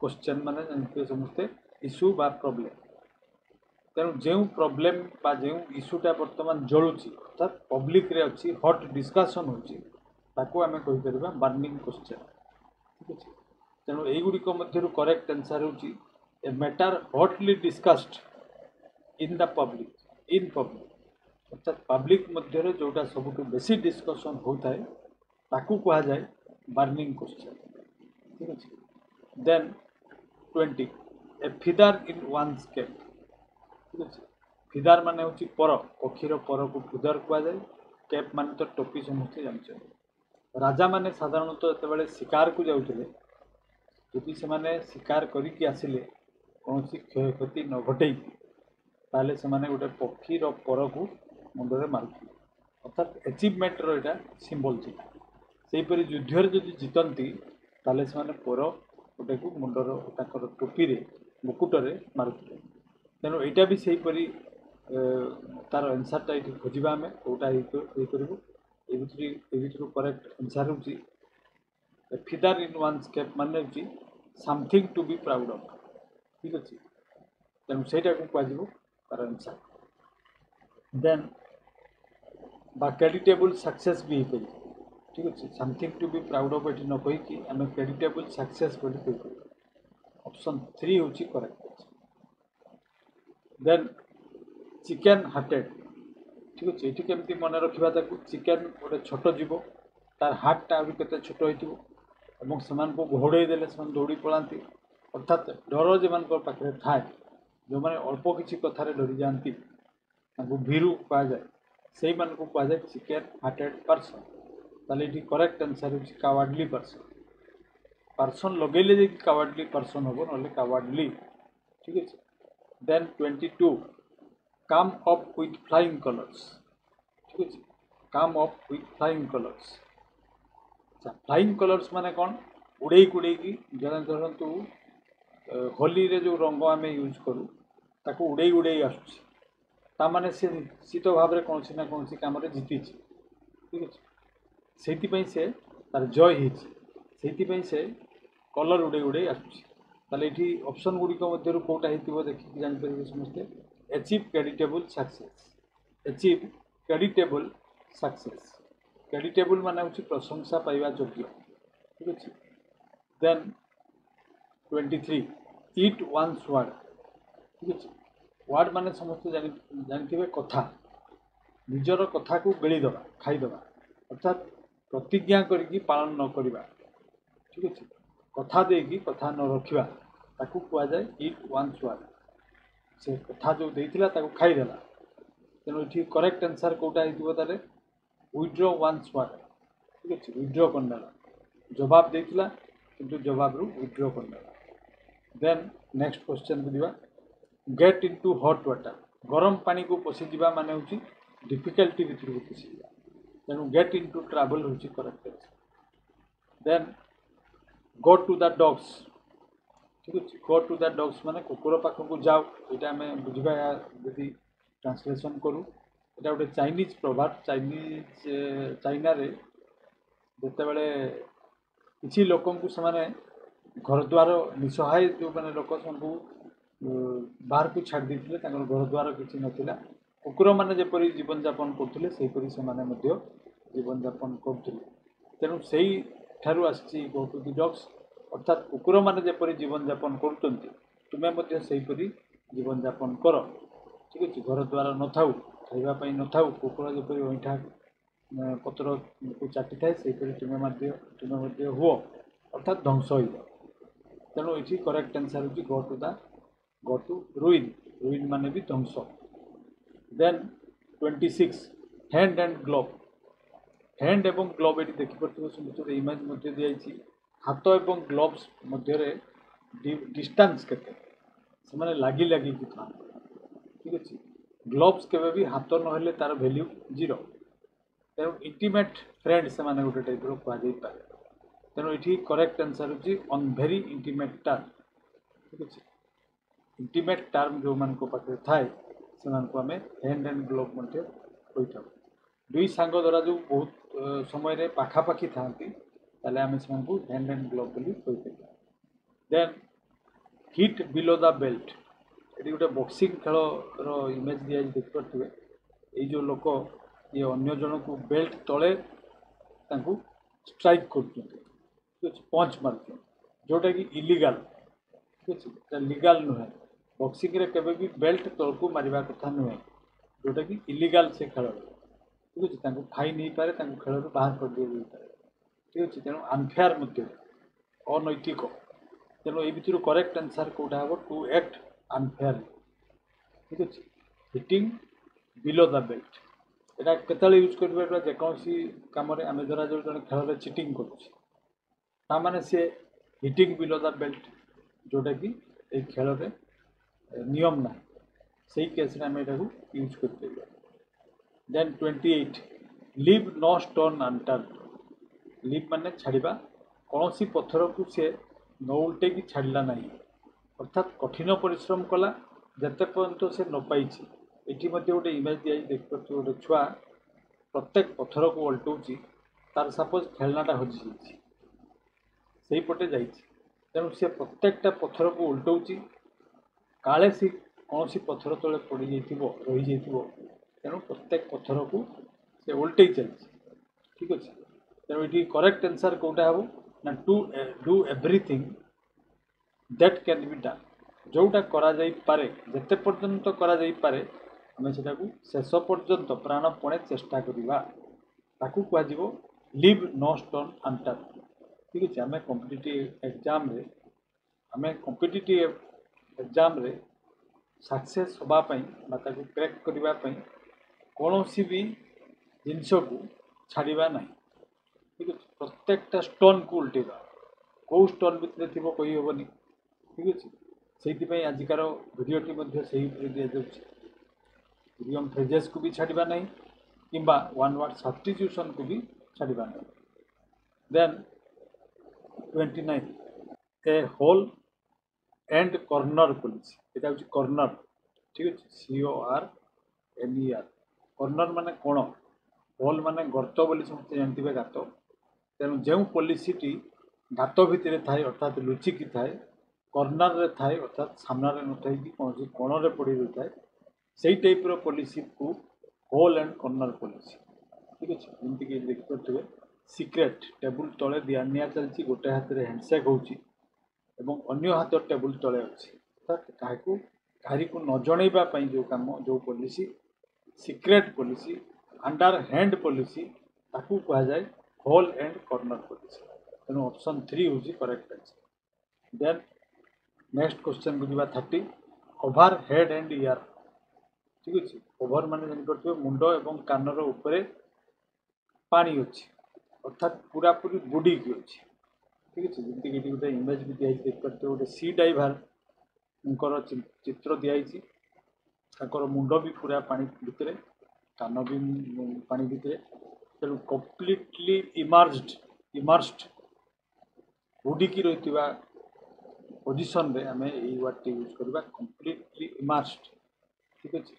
କ୍ୱେଶ୍ଚନ୍ ମାନେ ଜାଣିଥିବେ ସମସ୍ତେ ଇସ୍ୟୁ ବା ପ୍ରୋବ୍ଲେମ୍। ତେଣୁ ଯେଉଁ ପ୍ରୋବ୍ଲେମ୍ ବା ଯେଉଁ ଇସ୍ୟୁଟା ବର୍ତ୍ତମାନ ଜଳୁଛି, ଅର୍ଥାତ୍ ପବ୍ଲିକ୍ରେ ଅଛି, ହଟ୍ ଡିସ୍କସନ୍ ହେଉଛି, ତାକୁ ଆମେ କହିପାରିବା ବାର୍ଣ୍ଣିଂ କ୍ୱେଶ୍ଚନ୍। ଠିକ୍ ଅଛି, ତେଣୁ এইଗୁଡ଼ିକ ମଧ୍ୟରୁ କରେକ୍ଟ ଆନ୍ସର୍ ହେଉଛି a matter hotly discussed in the public, in public. ଅର୍ଥାତ୍ ପବ୍ଲିକ୍ ମଧ୍ୟରେ ଯେଉଁଟା ସବୁଠୁ ବେଶୀ ଡିସ୍କସନ୍ ହେଉଥାଏ, ତାକୁ କୁହାଯାଏ ବାର୍ଣ୍ଣିଂ କ୍ୱେଶ୍ଚନ୍। ଠିକ୍ ଅଛି, ଦେନ୍ 20, ଏ ଫିଦର୍ ଇନ୍ ୱାନ୍ସ କେପ୍। ଠିକ୍ ଅଛି, ଫିଦାର ମାନେ ହେଉଛି ପର, ପକ୍ଷୀର ପରକୁ ଫିଦର କୁହାଯାଏ। କେପ୍ ମାନେ ତ ଟୋପି ସମସ୍ତେ ଜାଣିଛନ୍ତି। ରାଜାମାନେ ସାଧାରଣତଃ ଯେତେବେଳେ ଶିକାରକୁ ଯାଉଥିଲେ, ଯଦି ସେମାନେ ଶିକାର କରିକି ଆସିଲେ କୌଣସି କ୍ଷୟକ୍ଷତି ନ ଘଟେଇକି, ତାହେଲେ ସେମାନେ ଗୋଟେ ପକ୍ଷୀର ପରକୁ ମୁଣ୍ଡରେ ମାରୁଥିଲେ, ଅର୍ଥାତ୍ ଆଚିଭମେଣ୍ଟର ଏଇଟା ସିମ୍ବଲ୍ ଥିଲା। ସେହିପରି ଯୁଦ୍ଧରେ ଯଦି ଜିତନ୍ତି, ତାହେଲେ ସେମାନେ ପର ଗୋଟେକୁ ମୁଣ୍ଡର ତାଙ୍କର ଟୋପିରେ, ମୁକୁଟରେ ମାରୁଥିଲେ। ତେଣୁ ଏଇଟା ବି ସେହିପରି तार आंसरटा ये खोजा आम कौटा करूँ ये करेक्ट आंसर हूँ फिदर इन वन स्केप मान हूँ something to be proud of ठीक अच्छे तेणु से कहुँ तार आंसर देन क्रेडिटेबल सक्सेस भी हो ठीक अच्छे something to be proud of ये न कहीकि आम क्रेडिटेबल सक्सेस बोली ऑप्शन 3 हूँ करेक्ट देन चिकेन हार्टेड ठीक अच्छे ये केमती मन रखा चिकेन गोटे छोट जीव तार हार्टा भी केते छोट हो घोड़े देले दौड़ी पलांती अर्थात डर जो पाखे थाए जो मैंने अल्प किसी कथार डरी जाती भीरु कहुए से कहुए चिकेन हार्टेड पर्सन ताले ये करेक्ट आंसर हूँ कावार्डली पर्सन पर्सन लगेले जे कावार्डली पर्सन हम ना कावार्डली ठीक है then 22 come up with flying colours ठीक है come up with flying colours अच्छा फ्लाइंग कलर्स माने कौन उड़े की जन धरतु होली रे जो रंग आम यूज करूँ ताको उड़े आसुची से निश्चित भाव में कौन ना कौन कम जीति ठीक है से तार जय होती से कलर उड़े आसुची ताले ये ऑप्शन गुड़िक मध्य कौटा हो देखिए जापर समस्ते achieve creditable success achieve creditable success creditable मान हूँ प्रशंसा पाइबा योग्य ठीक अच्छे देन 23 ईट वन्स वर्ड ठीक अच्छे वर्ड मान समस्त जानते कथा निजर कथा को बेलीदबा खाईदबा अर्थात प्रतिज्ञा करी पालन न करवा ठीक अच्छे कथा देकी कथा न रखा ताकू कहुए ईट वन्स वर्ड से कथा जो देता खाईदेला तेणु ये करेक्ट आंसर कौटा हो विड्र वन्स वर्ड ठीक अच्छे विड्र करदेला जवाब देता किंतु जवाब रू विड्र करदेला देन नेक्स्ट क्वेश्चन को दिवा गेट इनटू हॉट वाटर गरम पानी को पशिजा मान हूँ डिफिकल्टी भितर को पशिजा तेणु गेट इनटू ट्रावेल हूँ correct answer then go to the dogs ठीक अच्छे गो टू द डॉग्स माने कुकुर पाखक जाओ ये आम बुझा यदि ट्रांसलेशन करूँ यहाँ गोटे चाइनीज प्रभाव चाइना रे जिते बड़े किसी लोक से घर द्वार निसहाय जो मैंने लोक बाहर को छाड़ देते घर द्वार किसी नाला कुकुर मैंने जपरी जीवन यापन करते से जीवन यापन करते तेणु से ठारू आसी गो टू द डॉग्स अर्थात कुकुर मैंने जपरी जीवन यापन कर तुम्हें सेहीपरि जीवन यापन कर ठीक अच्छे घर द्वार न था खावाई न था कुकुर जपरी अंठा पत्र को चाटी थाए से तुम्हें हुओ अर्थात ध्वंस हो तेणु ये करेक्ट आंसर हूँ गो टू रुइन माने भी ध्वंस then 26 hand and glove hand एवं ग्लोव ये देखिपे समस्त इमेज मध्य दिखाई हाथ एवं ग्लोव्स मध्य डिस्टेंस केते से माने लागी था ठीक अच्छे ग्लोव्स केवे भी हाथ नहेले तार वैल्यू 0 तेणु इंटीमेट फ्रेंड से माने गोटे टाइप कहुई पाए तेणु ये करेक्ट आंसर हूँ ऑन भेरी इंटीमेट टर्म ठीक अच्छे इंटीमेट टर्म जो मान पाखे थाए से आम हैंड एंड ग्लोव कही था दुई सांग द्वारा जो बहुत समय पाखापाखि था आम से हैंड एंड ग्लोव बोली कही then hit below the belt ये गोटे बॉक्सिंग खेल इमेज दिया देखिपे ये जो लोक ये अन्य जन को बेल्ट तले स्ट्राइक कर पंच मार जोटा कि इलीगल ठीक अच्छे लीगल नुहे बॉक्सिंग रे केबे भी बेल्ट तल को मारिबा कथा नुहे जोटा कि इलीगल से खेल ठीक अच्छे फाइन हो पाए खेल बाहर कर दिया पाए ठीक अच्छे तेणु अनफेयर अनैतिक तेणु ये भितर करेक्ट आंसर कौटा हम टू एक्ट अनफेयर ठीक अच्छे हिटिंग बिलो द बेल्ट यहाँ केतले यूज कर जेकोसी कम आम धरा जो जन खेल चिटिंग कर सी हिटिंग बिलो द बेल्ट जोटा कि ये खेल में नियम ना से केस आम यूज कर then 28 leave no stone unturned leave माने छाड़ा कौन सी पत्थर को सी न उल्टे की छाड़ा ना अर्थात कठिन परिश्रम कला जिते पर्यंत से न पाई ଏଠି ମଧ୍ୟ ଗୋଟେ ଇମେଜ ଦିଆଯାଇଛି ଦେଖିପାରୁଥିବେ ଗୋଟେ ଛୁଆ ପ୍ରତ୍ୟେକ ପଥରକୁ ଓଲଟଉଛି ତାର ସପୋଜ ଖେଳନାଟା ହଜିଯାଇଛି ସେଇପଟେ ଯାଇଛି ତେଣୁ ସେ ପ୍ରତ୍ୟେକଟା ପଥରକୁ ଓଲଟଉଛି କାଳେ ସେ କୌଣସି ପଥର ତଳେ ପଡ଼ିଯାଇଥିବ ରହିଯାଇଥିବ ତେଣୁ ପ୍ରତ୍ୟେକ ପଥରକୁ ସେ ଓଲଟେଇ ଚାଲିଛି ଠିକ୍ ଅଛି ତେଣୁ ଏଠି କରେକ୍ଟ ଆନ୍ସର କେଉଁଟା ହେବ ନା to do everything that can be done ଯେଉଁଟା କରାଯାଇପାରେ ଯେତେ ପର୍ଯ୍ୟନ୍ତ କରାଯାଇପାରେ ଆମେ ସେଟାକୁ ଶେଷ ପର୍ଯ୍ୟନ୍ତ ପ୍ରାଣପଣେ ଚେଷ୍ଟା କରିବା ତାକୁ କୁହାଯିବ ଲିଭ୍ ନ ଷ୍ଟୋନ୍ ଅନଟର୍ନ ଠିକ୍ ଅଛି ଆମେ କମ୍ପିଟିଟିଭ୍ ଏକ୍ଜାମ୍ରେ सक्सेस होगापी क्रेक करने कौन भी जिनसू छाड़ा ना ठीक है प्रत्येकटा स्टोन को उल्टेगा कौ स्टोन भितर थी कही हेनी ठीक अच्छे से आजिकार भिडियोटी दि जाइडियम फ्रेजेस को भी छाड़ा ना कि वन वर्ड सब्स्टिट्यूशन को भी छाड़ा ना then 29 a hole and corner policy এটা হচ্ছে কর্নার ঠিক আছে CORNER কর্নার মানে কোণ হোল মানে গর্ত বলে সমস্ত জানিথিবে গাত তেণু যে পলিসিটি গাত ভিতরে থাকে অর্থাৎ লুচিকি থাকে কর্নারে থাকে অর্থাৎ সামনারে নথাই কৌশি কোণরে পড়ি রয়েছে সেই টাইপর পলিসিକୁ হোল एंड কর্নার পলিসি ঠিক আছে যেମିତିକି ଦେଖିପାରୁଥିବେ ସିକ୍ରେଟ ଟେବୁଲ ତଳେ ନିଆ ଚାଲିଛି ଗୋଟେ ହାତରେ ହ୍ୟାଣ୍ଡସେକ୍ ହେଉଛି ଏବଂ ଅନ୍ୟ ହାତ ଟେବୁଲ ତଳେ ଅଛି क्या न जनइबा जो कम जो policy secret policy underhand policy ताकू कहा जाए होल एंड कॉर्नर पॉलिसी तेणु ऑप्शन 3 हूँ correct answer then next question को जीवा 30 ओवर हेड एंड ईयर ठीक अच्छे ओवर मान जानी मुंड एवं कानर उपरे पानी अच्छी अर्थात पूरा पूरी बुड़ी की अच्छी ठीक अच्छे जमीक गोटे इमेज भी दिखाई देखते गोटे सी डाइवर चित्र दिखाई मुंड भी पूरा पानी भितर कान भी पानी भितर तेणु कम्प्लीटली इमर्स्ड बुड़ीकी रही पोजिशन रे आम यही वर्ड यूज करवा कम्प्लीटली इमर्स्ड ठीक अच्छे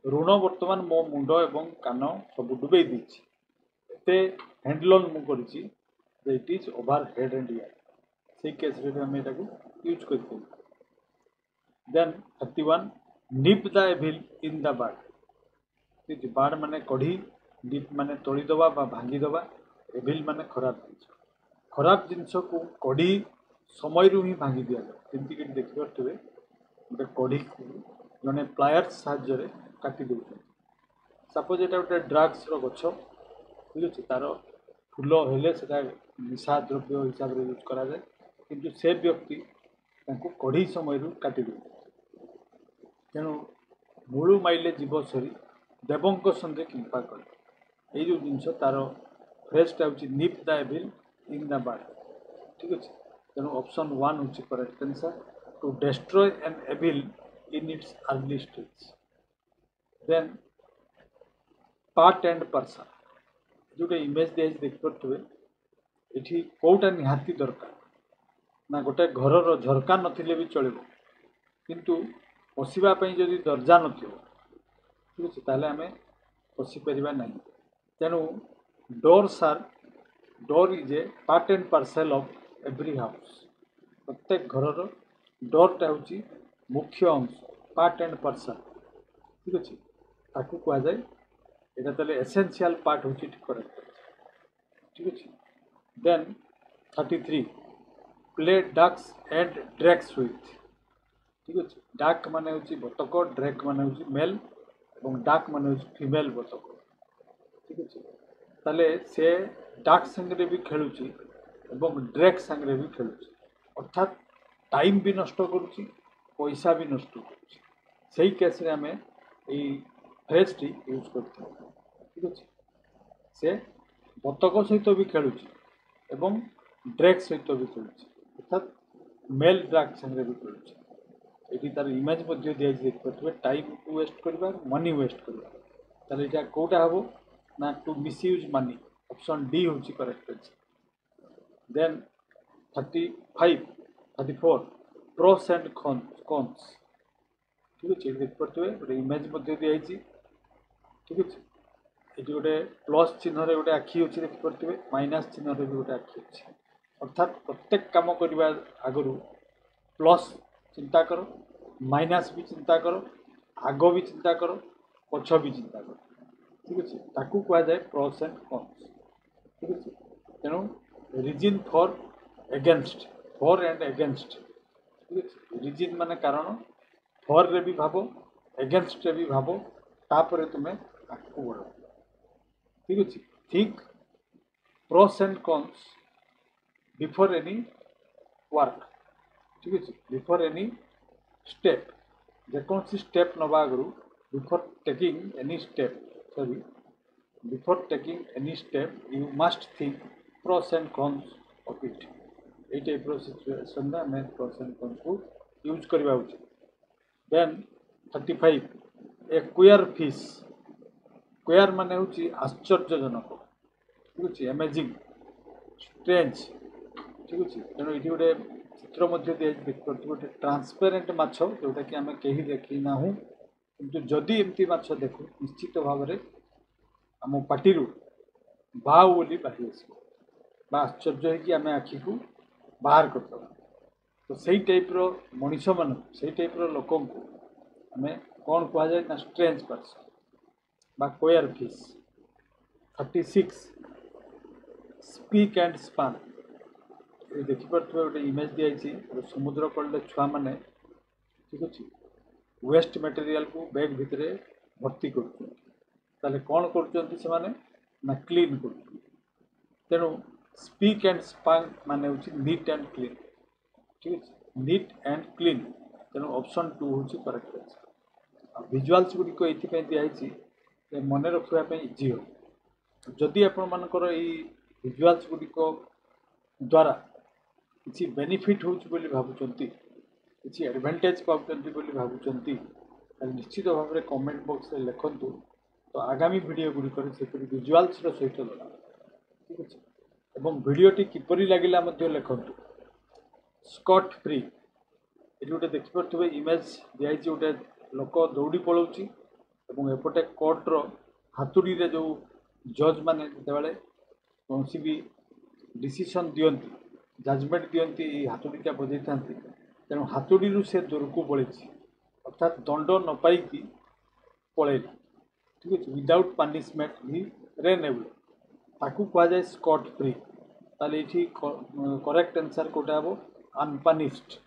ऋण बर्तमान मो मुंड एवं कान सब डुबे देते हैंडल मुझे it is over head and ear से केस आम यूज कर then 31 nip the evil in the bud ठीक है बार्ड माने कढ़ी निप माने तोड़ीदवा भांगीदवा एविल माने खराब जिनस को कढ़ी समय रू ही भांगी दि जाए जमीक देखिए गोटे कढ़ी को जड़े प्लायर्स साहाय्य काटी दे सपोज ये गोटे ड्रग्स गछ ठीक अच्छे तार फूल हेले निशा द्रव्य हिसाब से यूज करा जाए किंतु से व्यक्ति कढ़ी समय काटी दे तेणु मूलू माइले जीव सरी देवों संगे कृपा कर जो जिनस तार फ्रेजटा हूँ nip the evil in the bud ठीक अच्छे तेणु ऑप्शन 1 हूँ correct answer to destroy an evil in its early stage then part and person जोटे इमेज दिखाई देखिए ये कौटा निहाती दरकार ना गोटे घर झरका नथिले भी चलो किंतु पशिवाई जदि दरजा न ठीक अच्छे ताले आम पशिपर ना तेणु door is a part and parcel of every house प्रत्येक घर डोरटा हूँ मुख्य अंश पार्ट एंड पार्सल ठीक अच्छे ताकू कह जाए यहाँ ताले एसेंशियल पार्ट हूँ करेक्ट ठीक अच्छे then 33 play ducks and drakes with ठीक अच्छे डाक मान हूँ बतक ड्रैक मान हूँ मेल और डाक मान हूँ फीमेल बतक ठीक अच्छे ताले से डाक सांगे भी खेलुची एवं ड्रैक सांगे भी खेलुची अर्थात टाइम भी नष्ट करुच्ची पैसा भी नष्ट करुच्ची सही केस रे आमे यही फ्रेजटी यूज करते ठीक अच्छे से बतक सहित भी खेलुची एवं ड्रैक सहित भी खेलुची अर्थात मेल ड्रैक सांगे भी खेलुची ये तार इमेज देखिए टाइम को वेस्ट करवा मनी वेस्ट करवा यहाँ कौटा हम ना to misuse money option D हूँ correct answer then 34 pros and cons ठीक अच्छे देखिपे गोटे इमेज दिखाई ठीक अच्छे ये गोटे प्लस चिन्ह गोटे आखि अच्छे देखिपे माइनस चिन्ह भी गोटे आखि अच्छे अर्थात प्रत्येक कम करने आगु प्लस चिंता कर माइनस भी चिंता कर आग भी चिंता कर पछ भी चिंता कर ठीक अच्छे ताकू कह जाए प्रोस एंड कॉन्स ठीक अच्छे तेणु रिजिन फॉर एंड एगेन्स्ट ठीक अच्छे रिजिन माने कारण फॉर रे भी भाव एगेन्स्ट रे भी भाव तापर तुम्हें आगू बढ़ ठीक अच्छे think pros and cons before any work ठीक अच्छे बिफोर एनी स्टेप जेकोसी स्टेप नवा आगु before taking any step sorry before taking any step you must think pros and cons of it ये टाइप सिचुएशन में आम प्रोस एंड कॉन्स को use करवा उचित देन 35 ए क्वेयर फिश क्वेयर माने हूँ आश्चर्यजनक ठीक अच्छे अमेजिंग स्ट्रेंज ठीक अच्छे तेणु ये गोटे चित्र देखिए गोटे ट्रांसपेरेंट माछ जोटा कि आम कहीं देखी ना किंतु जदि एमती माछ देखू निश्चित भाव में आम पार्टी बाहु बोली बाहरी आस आश्चर्य होमें आखि को बाहर करद तो सही टाइप्र मनीष मान से टाइप्र लोक आम कौन कह जाए ना स्ट्रेंज पर्सन बा queer fish 36 spick and span देखिपे गोटे इमेज दिखाई समुद्र कूल छुआ मैंने ठीक अच्छे वेस्ट मटेरियल को बैग भितर भर्ती कर कौन कर क्लीन कर तेणु स्पीक एंड स्पान माने नीट एंड क्लीन ठीक है नीट एंड क्लीन तेणु ऑप्शन 2 हूँ करेक्ट आंसर विजुअल्स गुड़िक ये दिखाई मन रखापी इजी हो जदि आपण मानकर विजुअल्स गुड़िक द्वारा किसी बेनिफिट हो भावुंट किसी एडवांटेज पाँच भावुंट निश्चित भाव में कमेंट बॉक्स में लिखतु तो आगामी वीडियो गुड़िक विजुअल्स सहित लगा ठीक अच्छे एवं वीडियोटी किपरि लगिला लिखतु स्कॉट फ्री ये गोटे देखिपे इमेज दिखाई गोटे लोक दौड़ी पलाऊँच एपटे कोर्टर हातुड़ी जो जज मैंने जिते कौन भी डिसीजन दियंती जजमेंट दियंती हातुड़ीटा बजे था तेणु हातुड़ी से दूर को पड़े अर्थात दंड न पाई पलैला ठीक है विदाउट पनिशमेंट भी रेनेबल ताकू कह जाए स्कॉट फ्री ताले ये करेक्ट आंसर कोटा हम अनपनिश्ड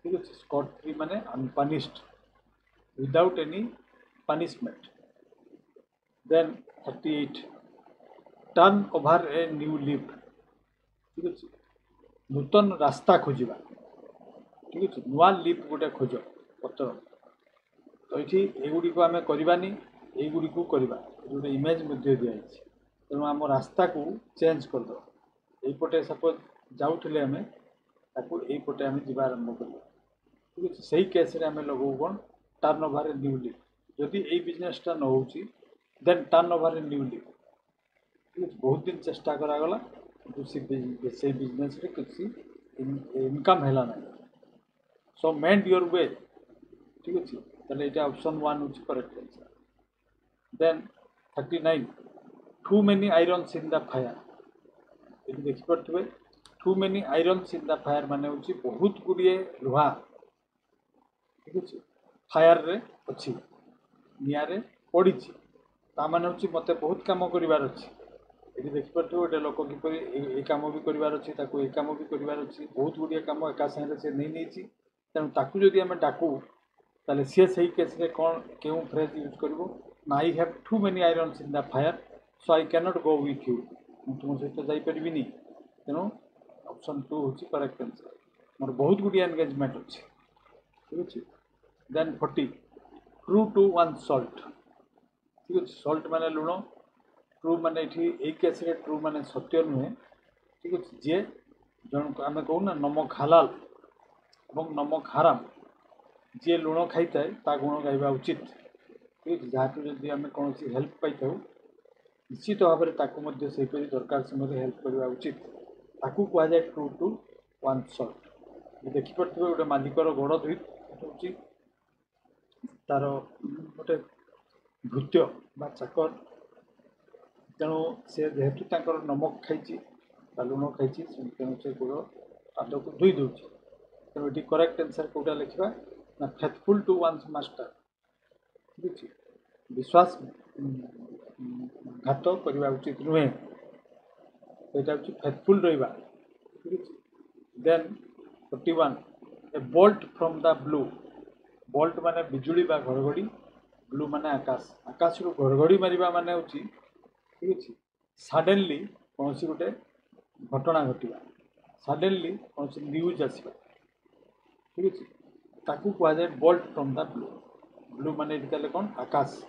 ठीक है स्कॉट फ्री माने unpunished without any punishment then 38 turn over a new leaf ठीक अच्छे नूतन रास्ता खोजा ठीक अच्छे नुआ लीफ गोटे खोज पत्र तो ये युड़ी को आम करवानी युड़ी को करवा गोटे इमेज दिखाई तेणु आम रास्ता को चेंज करद यपटे सपोज जाऊे आम यपटे आम जा आरंभ कर ठीक अच्छे से केस आम लगू कौन turn over a new leaf जदि ये बिजनेसटा न हो then turn over a new leaf ठीक है बहुत दिन चेष्टा करागला से बिजनेस किसी इनकम है ना सो मेंड योर वे ठीक अच्छे ताले ये ऑप्शन 1 हूँ correct answer then 39 too many irons in the fire ये देखिपे too many irons in the fire माने हूँ बहुत गुड़िए लुहा ठीक अच्छे फायर रे अच्छी निआरे पड़ी ताने हूँ मत बहुत कम करार अच्छी ये देखिपे गोटे लोक किपर ये कम भी करार अच्छी ये कम भी करार अच्छी बहुत गुड़िए कम एका सागर से नहीं तेणु ताकू जदि आम डाकू ताले सी सही केस कौन क्यों फ्रेज यूज कर I have too many irons in the fire so I can not go with you तुम सहित जापरि तेणु ऑप्शन 2 हूँ करेक्ट आंसर मोर बहुत गुड़िए एंगेजमेंट अच्छे ठीक अच्छे then 40 true to one's salt ठीक अच्छे सल्ट माने लुण ट्रू माने ये केस ट्रू माने सत्य नुहे ठीक अच्छे जी जन आम कहूना नमक हलाल और नमक हराम जी लुण खाई था गुण गाइबा उचित ठीक है जहाँ जब आम कौन हेल्प पाई निश्चित भाव में सेपरी दरकार समय हेल्प करवा उचित ताकू कह जाए ट्रू टू वन सल्ट देखिपे गोटे मालिकर गोड़ धोई तार गोटे भृत्य बा चाकर तेणु से जेहेतु तांकर नमक खाई लुण खाई तेणु से गोड़ पाद को धोई दौर तेणु ये करेक्ट आंसर कौटा लिखा ना फेथफुल टू वन्स मास्टर ठीक है विश्वास घात करने उचित नुहे यहाँ हूँ फेथफुल रहा ठीक है then 41 a bolt from the blue bolt माने बिजुली बा घड़घड़ी ब्लू माने आकाश आकाश रू घड़घड़ी मारिबा माने होची ठीक है सडनली कौन गोटे घटना घटवा सडनली कौन न्यूज आसवा ठीक है ताकू कह जाए bolt from the blue blue माने ये कौन आकाश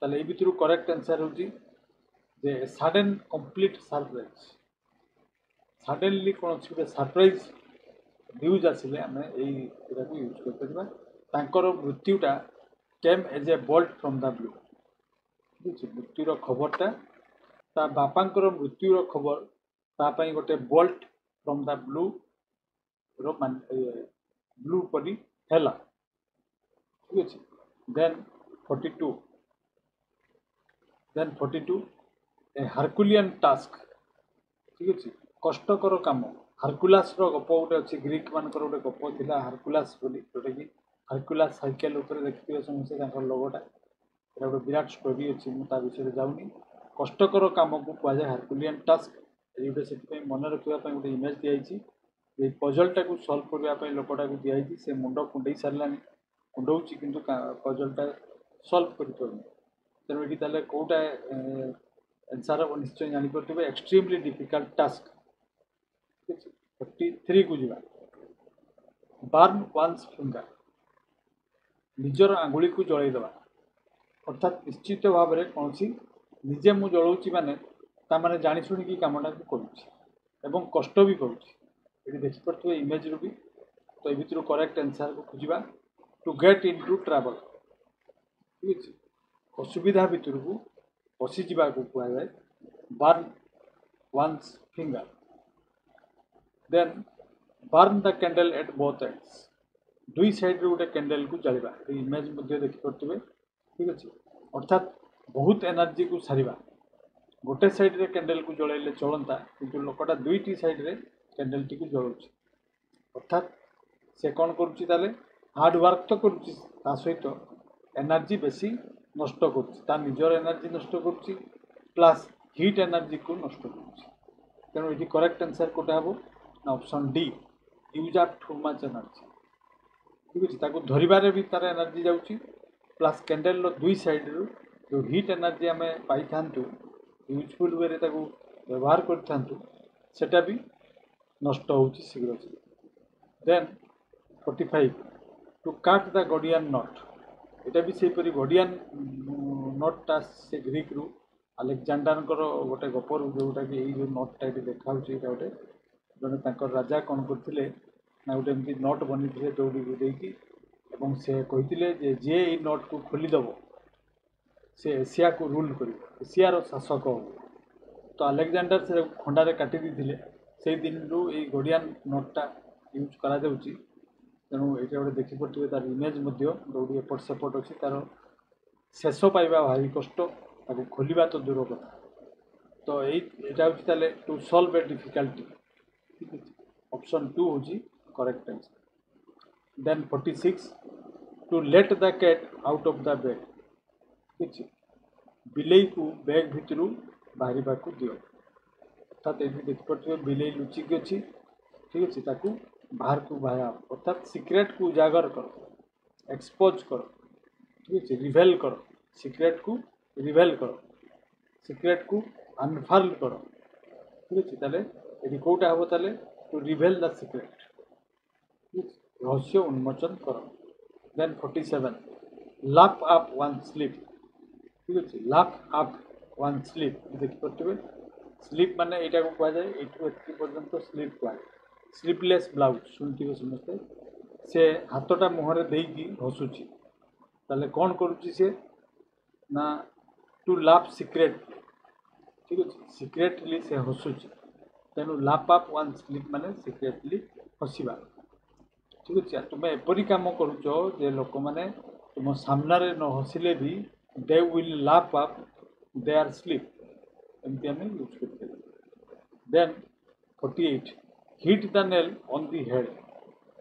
ताले ये भितर करेक्ट आंसर होची जे सडन कंप्लीट सरप्राइज सडनली कौन गोटे सरप्राइज न्यूज आसिले आम यही यूज कर मृत्युटा came as a bolt from the blue ठीक है मृत्युर खबरटा ता बापांकर मृत्युर खबर तापाई गोटे बोल्ट फ्रॉम द ब्लू रो मान ब्लू परी हैला ठीक है देन 42 ए हार्कुलियन टास्क ठीक है कष्टकर काम हार्कुलास गप गोटे अच्छी ग्रीक मानकर गोटे गप था हार्कुलास जोटा कि हार्कुलास साइकेल उपर देखिए समस्ते लोगोटा गोटे विराट स्टोरी अच्छी मुझे विषय जाऊनी कष्टकर काम को कहुए हार्कुलियन टास्क ये से मन रखापी गोटे इमेज दिखाई पजलटा को सल्व करने लोकटा को दिखाई से मुंड कुंडे सारा कुंडौ कि पजलटा सल्व कर तेणु ये कौटा आंसर हम निश्चय जापर एक्सट्रीमली डिफिकल्ट टास्क 43 को जीवा बर्न वन्स फिंगर निजर आंगुली को जलईदेवा अर्थात निश्चित भाव में कौन निजे मु जलाऊँगी माने जानी शुणी कामटा को करुँच कष्ट भी करुँच ये देखिपे इमेज रू भी तो ये करेक्ट आंसर को खोजा to get into trouble ठीक है असुविधा भितर को पशिजा को कहुए burn one's fingers then burn the candle at both ends दुई साइड गोटे कैंडल को जावा इमेज देखिपे ठीक अच्छे अर्थात बहुत एनर्जी को सारिबा गोटे साइड रे कैंडल को जलैले चलता किंतु लोकटा दुईटी साइड रे कैंडल टी को जलाउछि अर्थात से कौन करुच्ची हार्ड वर्क तो करुच्ची सहित एनर्जी बेसी नष्ट करुच्ची निजर एनर्जी नष्ट करुच्ची प्लस हीट एनर्जी को नष्ट करुच्ची तेणु ये करेक्ट आंसर कोटा हम ना option D use of too much energy ठीक अच्छे ताको धरबारे भी तार एनर्जी जाऊँगी प्लस कैंडल दुई साइड रू जो हीट एनर्जी आम पाई था यूजफुल वे व्यवहार करटा भी नष्ट हो शीघ्र देन 45 टू काट द गडियन नट यहाँ भी सेपरी गडियन नटटा से ग्रीक रू अलेक्जेंडर गोटे गपर जोटा कि जो नटटा ये देखा गोटे जड़े राजा कौन करते ना गोटे एमती नट बनी दौड़ी देकी से कहते जे ये नट को खोलीदेव से एशिया को रूल कर एशियार शासक हो तो अलेक्जेंडर से खंडारे काटी देते से दिन रू ये गडियन नटटा यूज करा तेणु ये गोटे देखिपे तार इमेज दौड़ी एपट सेपट अच्छी तार शेष पाइबा भारी कष्ट ताको खोलिबा तो दूर कथा तो यहाँ हूँ टू सॉल्व ए डिफिकल्टी ठीक है ऑप्शन 2 हूँ correct answer then 46 to let the cat out of the bag ठीक है बिलई को बैग भितर बाहर को दियो अर्थात ये देखिपे बिलई लुचिकी अच्छी ठीक अच्छे ताकू बाहर को बाहर अर्थात सिक्रेट को उजागर कर एक्सपोज कर ठीक है रिवेल कर सिक्रेट को रिवेल कर सिक्रेट को अनफर्ल कर ठीक अच्छे ताले ये कौटा हम ताले टू रिवेल द सिक्रेट रहस्य उन्मोचन कर then 47 laugh up one's sleeve ठीक अच्छे लाफ अप वन स्लीप देखिपे स्लीप माने यहाँ को कहुए ये पर्यंत स्लीप कहुए स्लीपलेस ब्लाउज शुणुवे समस्ते से हाथटा मुहर देकी हसुची ताले कौन करुच्ची से ना टू लाफ सिक्रेटली ठीक अच्छे सिक्रेटली से हसुची तेणु लाफ अप वन स्लीप माने सिक्रेटली हसवा ठीक अच्छे तुम एपरी कम करुच जे लोक मैंने तुम सामने न हसिले भी they will laugh up their sleeve एमती आम यूज कर then 48 hit the nail on the head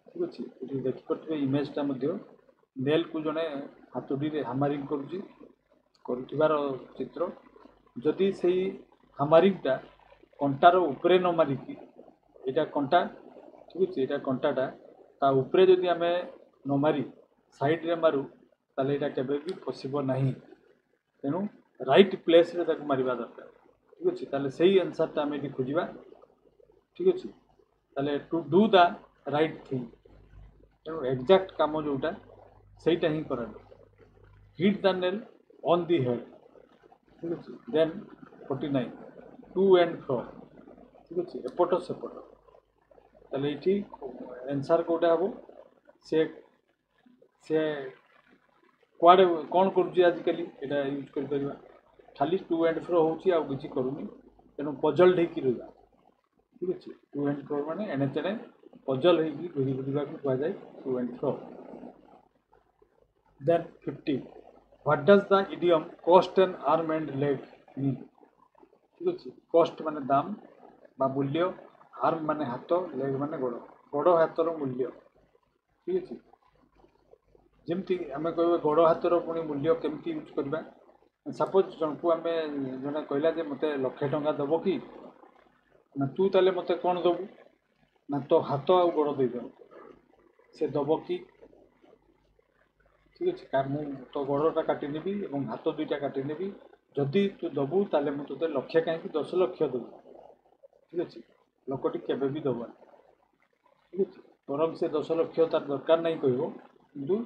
ठीक अच्छे ये देखिपे इमेजटा नेल को जड़े हाथुड़ी हामरिंग कर चित्र जदि से हामरिंगटा कंटार उपरे न मारिकी यहाँ कंटा ठीक अच्छे यहाँ कंटाटा ता उपरे जदि आम न मारी साइड रे मारू ताले यहाँ केबे भी पशिबो नहीं तेणु राइट प्लेस रे ताको मारिबा दरकार ठीक अच्छे ताले सही आंसरटा आम ये खोजा ठीक अच्छे ताले to do the right thing तेणु एक्जाक्ट काम जोटा सहीटा ही कर hit the nail on the head ठीक अच्छे देन 49 टू एंड फ्रो ठीक अच्छे एपट सेपट ताले ये आंसर कौटा हम से से कुआड़े कौन करुच्ची आजिकल यहाँ यूज कर खाली टू एंड फ्रो होची आउ किसी करूनी तेणु पजल ढेकी रहा ठीक अच्छे टू एंड फ्रो माने एणे तेणे पजल होगी घूरी घूरवा को कहुए to and fro then 50 what does the idiom cost and arm and leg mean ठीक अच्छे कॉस्ट माने दाम बा मूल्य आर्म माने हाथ लेग माने गोड़ गोड़ हाथर मूल्य ठीक अच्छे जमती आम कह गोड़ हाथर पुणी मूल्य केमती यूज करवा सपोज जन को आम जड़े कहला जे मत 1,00,000 टंका दब कि ना तू ताले मत कौन दबू ना तो हाथ आ गोड़ देदेव से दब कि ठीक अच्छे कार मु तो गोड़टा काटिनेबी और हाथ दुईटा काटिनेबी जदि तू दबू ताले मुझे 1,00,000 कहीं 10,00,000 देबू ठीक अच्छे लोकटी केबे भी दब ठीक अच्छे बरम से 10,00,000 तार दरकार नहीं कह कि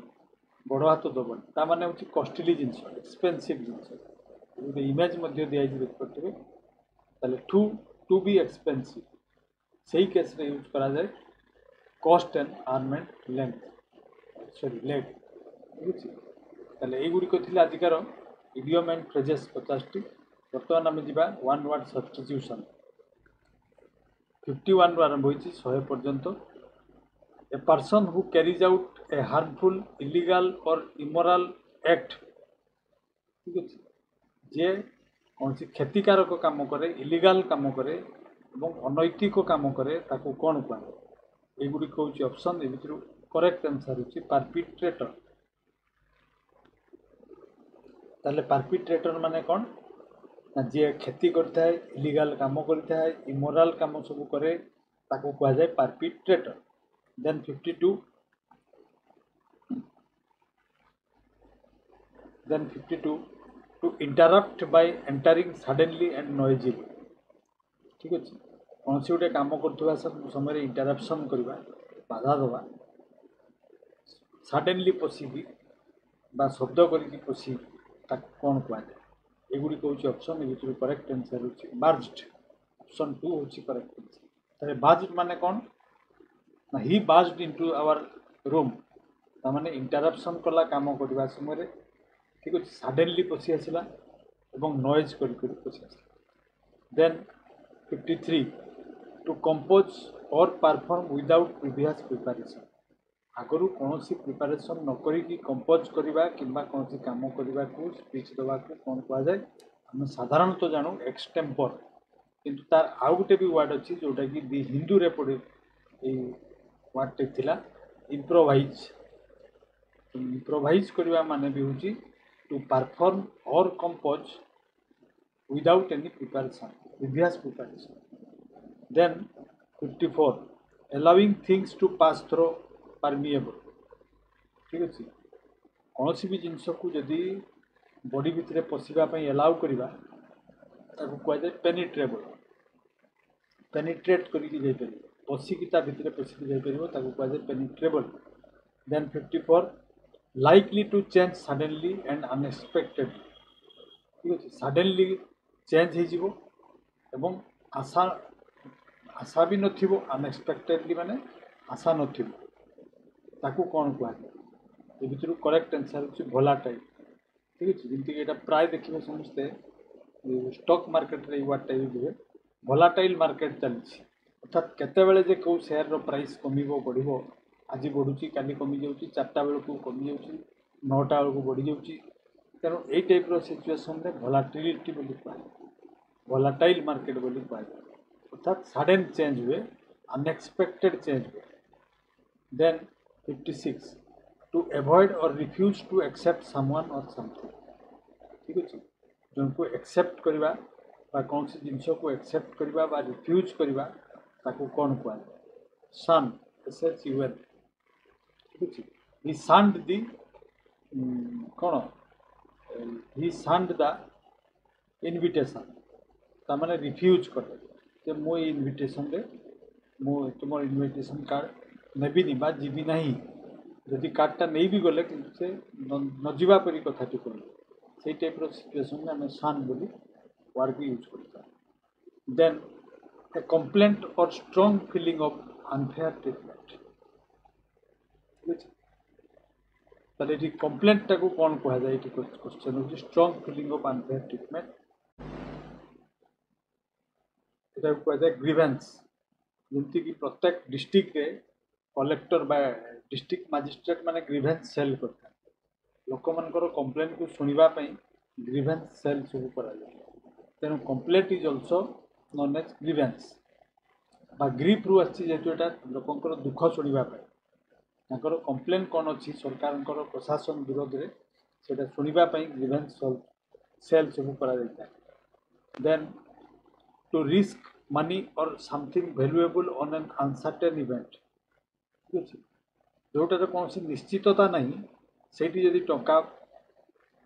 बड़ हाथ दबन ता माने हूँ कस्टली जिनस एक्सपेनसिव जिनस इमेज दिखाई देखिए ताले टू बी एक्सपेनसिव सही केस रे यूज करा जाए cost and arm and length sorry leg ठीक अच्छे ताले युड़िक थी आजिकार इडियम एंड फ्रेजेस 50 बर्तमान आम जा वन वर्ड सब्स्टिट्यूशन 51 आरंभ होती 100 पर्यंत ए person who carries out A harmful illegal और इमोराल एक्ट ठीक अच्छे जे कौन सी क्षतिकारक काम करे इलीगल काम करे अनैतिक काम करे ताको कौन कहे युड़िक हूँ ऑप्शन ए भर करेक्ट आंसर हूँ परपिट्रेटर ताले परपिट्रेटर माने कौन ना जी क्षति करता है इलीगल काम करता है इमोराल काम सब करे ताको कहा जाए perpetrator then 52 to interrupt by entering suddenly and noisily ठीक अच्छे कौन सी गोटे कम कर समय इंटरप्शन करवा बाधा दवा सडनली पशिकी शब्द करके पशि कौन कहुए युड़िक हूँ ऑप्शन ये करेक्ट आंसर हूँ बार्ज्ड ऑप्शन 2 हूँ करेक्ट आंसर बार्ज्ड माने कौन ना ही बार्ज्ड इनटू आवर रूम ताने इंटरप्शन कला काम करवा समय ठीक अच्छे सडनली पशि आसला नॉइज कर पशि आसला देन 53 टू कंपोज और परफॉर्म विदाउट प्रिवियस प्रिपरेशन आगु कौन सी प्रिपरेशन नक कंपोज करवा कि कौन सी कम करने को स्पीच देवा कौन कहुए आम साधारणतः जानू एक्सटेम्पर किंतु तार आउ गोटे भी वर्ड अच्छी जोटा कि दि हिंदू रे पड़े वर्डटे थिला इम्प्रोवाइज करवा माने भी हूँ to perform or compose without any preparation previous preparation then 54 allowing things to pass through permeable ठीक अच्छे कौन सी भी जिनस को जदि बॉडी भितर पशिवाई एलाउ करवा कहुए पेनिट्रेबल पेनिट्रेट करके पशिकी भितर पशिकी जापर कहुए penetrable then 54 likely to change suddenly and unexpectedly ठीक अच्छे सडनली चेंज हो आशा आशा भी नथिबो अनएक्सपेक्टेडली माने आशा नथिबो ताकू कौन कहुए ये भर करेक्ट आंसर हूँ भोलाटाइल ठीक अच्छे जमीक यहाँ प्राय देखिए समस्ते स्टॉक मार्केट रे वर्डटा यूज हुए भोलाटाइल मार्केट चलती अर्थात केतेबेले जे कौ शेयर प्राइस कमिबो बढ़िबो आज बढ़ुची काली कमी जाऊँगी 4टा बेलू कमी जाऊँगी 9टा बेलू बढ़ी जाऊँगी तेणु यही टाइप्र सिचुएसन भोलाटिलिटी बोली कहुए भोलाटाइल मार्केट बोली कहुए अर्थात सडन चेंज हुए अनएक्सपेक्टेड चेंज हुए देन 56 टू अवॉइड और रिफ्यूज टू एक्सेप्ट समवन और समथिंग ठीक अच्छे जो एक्सेप्ट करवा कौन सी जिनस को एक्सेप्ट करवा रिफ्यूज करवा ताकू कौन कहुए सन SHUN ठीक अच्छे ही सन्ड दी कौन ही सन्ड द इनविटेशन तार रिफ्यूज करे मो इनविटेशन रे मु तुम इनविटेशन कार्ड नेबिनी बा जीवी ना जदि कार्डटा नहीं भी गले से न जीवा परी कथाटी कह से टाइप्र सिचुएसन आम सान बोली वर्ड भी यूज करता देन ए कंप्लेंट और strong feeling of unfair treatment ठीक है ताले ये कंप्लेंट टाको कौन कह जाए क्वेश्चन हो strong feeling of unfair treatment ये कह जाए ग्रीवेंस जमती कि प्रत्येक डिस्ट्रिक्ट रे कलेक्टर बा डिस्ट्रिक्ट मजिस्ट्रेट माने ग्रीवेंस सेल करता लोक मानकर कंप्लेंट को सुनिबापी ग्रीवेंस सेल सब करा तेणु complaint is also known as grievance बा ग्रीफ रु आटा लोकंर दुख शुणापी कंप्लेंट कौन अच्छी सरकार प्रशासन विरोध में से शुणापी ग्रीवेंस सेल सब करा देन टू रिस्क मनी और something valuable on an uncertain event ठीक अच्छे जोटार कौन सी निश्चितता नहीं से टंका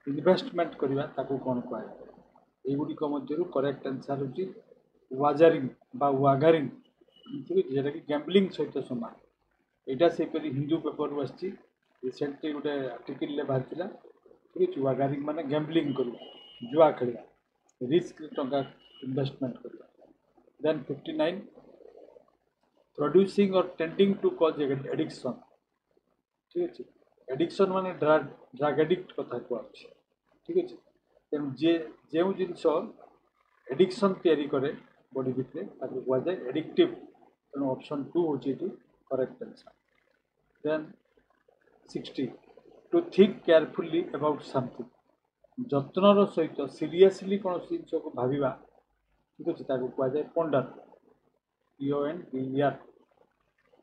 इन्वेस्टमेंट करवा कौन कहुए युड़िक मध्य करेक्ट आंसर होची वाजारिंग बा वागारिंग ठीक है जेटा कि गैम्बलिंग सहित समान यहाँ से हिंदू पेपर रू आसी रिसेंटली गोटे आर्टिकल बाहर ठीक है वागारिंग माने गैम्बलिंग करवा जुआ खेलवा रिस्क टंका इन्वेस्टमेंट करवा देन 59 प्रोड्यूसिंग और टेंडिंग टू कॉज एडिक्शन ठीक अच्छे एडिक्शन माने ड्रग एडिक्ट कथा कहुच्छे ठीक अच्छे तेणु जे जो जिनस एडिक्शन तैयारी करे बॉडी भितर कह जाए एडिक्टिव तेणु ऑप्शन 2 हूँ correct answer then 60 to think carefully about something जत्नर सहित सीरियसली कौन जिनस को भाविबा ठीक अच्छे कह जाए पंडर PONDER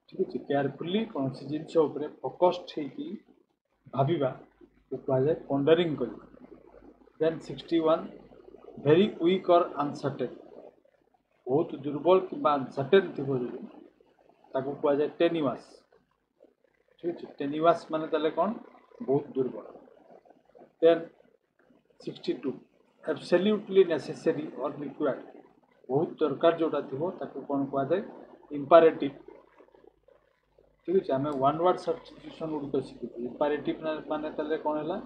ठीक अच्छे केयरफुली कौन सी जिनस फोकस्ड होगी भाविबा कह जाए पंडरिंग कर देन 61 वेरी वीक और अनसर्टेन बहुत दुर्बल कि अनसर्टेन थी कह जाए टेनिवास ठीक अच्छे टेनिवास माने ताले कौन बहुत दुर्बल देन 62 एब्सोल्युटली नेसेसरी और रिक्वायर्ड बहुत दरकार जोटा थी कौन कह जाए इंपैरेटिव ठीक अच्छे आम one word substitution गुड़िक Shikhu imperative माने ताले कौन है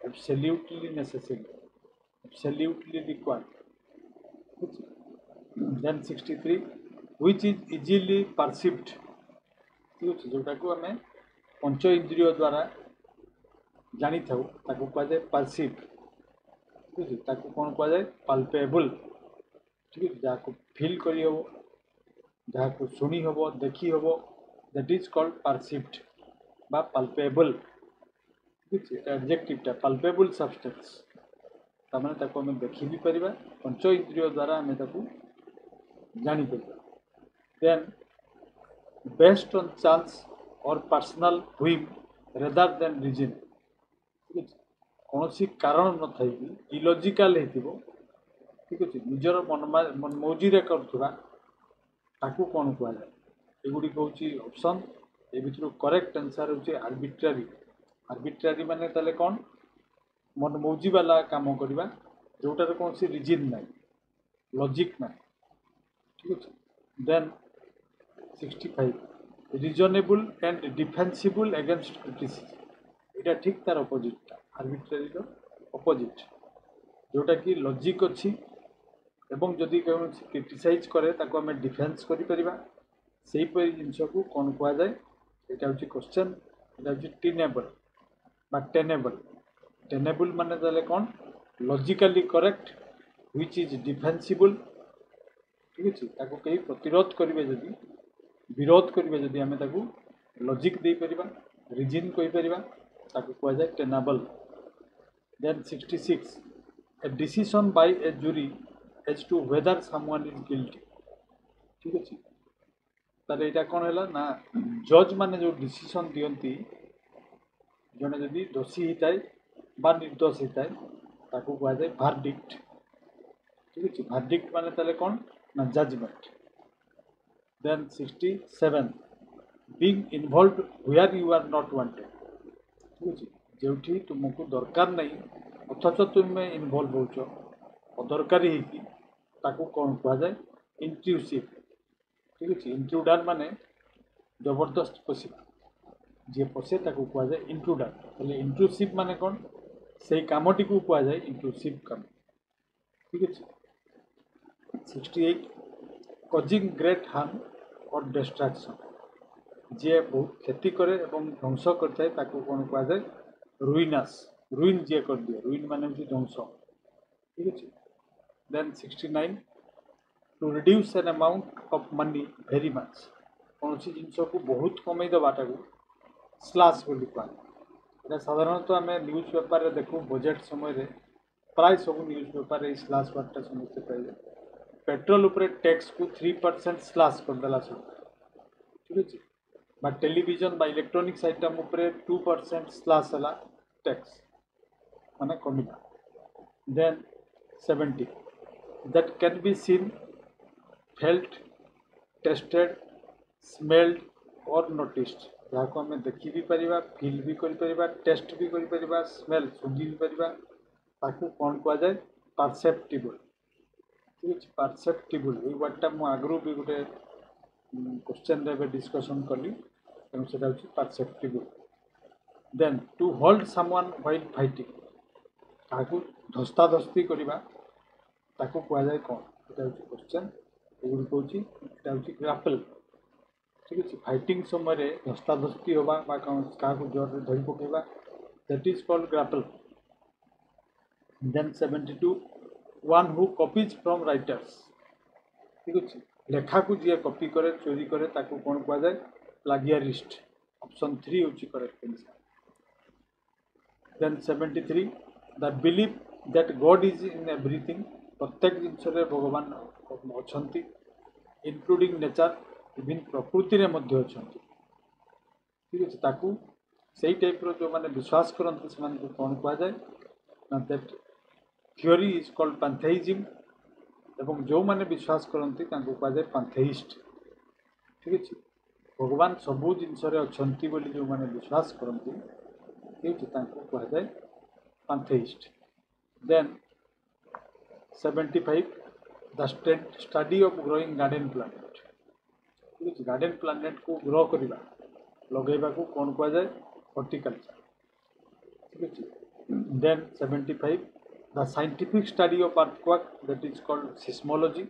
एब्सोल्युटली नेसेसरी एब्सोल्युटली रिक्वायर्ड ठीक है then 63 which is easily perceived ठीक अच्छे जोटा को आम पंच इंद्रिय द्वारा जानी था कह जाए परसिव ठीक है कौन कह जाए पाल्पेबल ठीक है जहाँ को फील करी हम जहाँ को शुणी हम देखी हम दैट इज कॉल्ड परसिव्ड बा पाल्पेबल ठीक है एडजेक्टिवटा पाल्पेबल सब्सटेंस तार आम देखी भी पार पंच इंद्रिय द्वारा आम जापर then based on chance or personal whim rather than reason ठीक है कौन सी कारण न थी इलॉजिकल हो ठीक अच्छे निजर मन मौजी करुवा कौन कह जाए युड़िक हूँ ऑप्शन ए भर करेक्ट आंसर हूँ आर्बिट्रारी आर्बिट्रारी माने ताले कौन मन मौजी वाला काम करवा जोटार कौन सी रिजन ना लॉजिक ना ठीक अच्छे then 65 reasonable and defensible against criticism यहाँ ठीक तार अपोजिट आर्बिट्रारी अपोजिट जोटा कि लॉजिक अच्छी एवं जदि कौन क्रिटिसाइज करे ताको आम डिफेन्स करीपरी जिनस को कौन कह जाए यहाँ हूँ क्वेश्चन यहाँ हूँ टेनेबल बा टेनेबल माने ताले कौन लॉजिकली करेक्ट व्हिच इज डिफेन्सिबल ठीक अच्छे कहीं प्रतिरोध करेंगे जदि विरोध करेंगे जदि आम लॉजिक दे पार रिजन कहीपर ताकू कुआ जाए tenable. Then 66 a decision by a jury as to whether someone is guilty. ठीक अच्छे तार यहाँ कौन है ना जज मैंने जो डिसीजन दियंती जड़े जदि दोषी होता है बा निर्दोष होता है ताकू कुआ जाए भार्डिक्ट। ठीक अच्छे भार्डिक्ट माने ताले कौन ना judgement. Then 67 being involved where you are not wanted. ठीक अच्छे जो तुमको दरकार नहीं अथच तुम्हें इनवल्व हो अदरकारी होगी कौन कह जाए इंट्रूसिव। ठीक अच्छे इंट्रूडर माने जबरदस्त पशिबा जी पशे कह जाए इंट्रूडर। हेल्ले इंट्रूसिव माने कौन से कामटी को कह जाए इंट्रूसिव काम। ठीक अच्छे 68 कजिंग ग्रेट हार्म और डिस्ट्रैक्शन जी बहुत क्षति करे एवं ध्वंस करता है कौन कह जाए रुइनास। रुइन जी कर दिए रुइन माने ध्वंस। ठीक अच्छे then 69 to reduce an amount of money very much कौन सी जिनस को बहुत कमे देवाटा को स्लाश बोली कह साधारणतः आम न्यूज पेपर देखूँ बजेट समय प्राय सब न्यूज पेपर स्लाश वार्डटा समस्ते पाइबे। पेट्रोल उपरे टैक्स को 3% स्लाश करदेला सरकार। ठीक अच्छे बा टेलीविजन बा इलेक्ट्रॉनिक्स आइटम उपरे 2% स्लाश है टैक्स माने कमिला। Then 70 that can be seen felt tasted smelled or noticed जहाँ को आम देखी भी पारिबा फील भी करि परिबा टेस्ट भी करि परिबा स्मेल सुंघी भी पारिबा ताकू कौन कह जाए परसेप्टिबल। ठीक अच्छे परसेप्टिबल ये वर्डटा मु आगु भी गोटे क्वेश्चन रे डिस्कशन कली तेणु से perceptible. Then to hold someone while fighting ताकू धस्ताधस्ती करवा ताकू कह जाए कौन यहाँ हूँ क्वेश्चन एगुड़ी कहूँ हूँ ग्रापल। ठीक अच्छे फाइटिंग समय धस्ताधस्ती होगा क्या जोर धरी पकेबा that is called grapple. Then 72 one who copies from writers. ठीक अच्छे लेखा को जी कॉपी करे चोरी करे ताकू कौन कह जाए प्लागियरिस्ट। ऑप्शन 3 हूँ correct answer. Then 73 the believe that God is in everything प्रत्येक जिनस भगवान अच्छा इंक्लूडिंग नेचर इवन प्रकृति रे मध्य अच्छा। ठीक अच्छे ताकू सही टाइप जो मैंने विश्वास करते से कौन कह जाए ना दैट थियोरी इज कॉल्ड पैंथेइज्म एवं जो मैंने विश्वास करते कह जाए पैंथेइस्ट। ठीक अच्छे भगवान सबू जिनस अच्छा जो मैंने विश्वास करते कह जाए pantheist. Then 75 the study of growing garden plant. ठीक अच्छे गार्डन प्लांट को ग्रो करवा लगेगा को कौन कह जाए हॉर्टिकल्चर। ठीक अच्छे then 75 the scientific study of earthquake that is called seismology.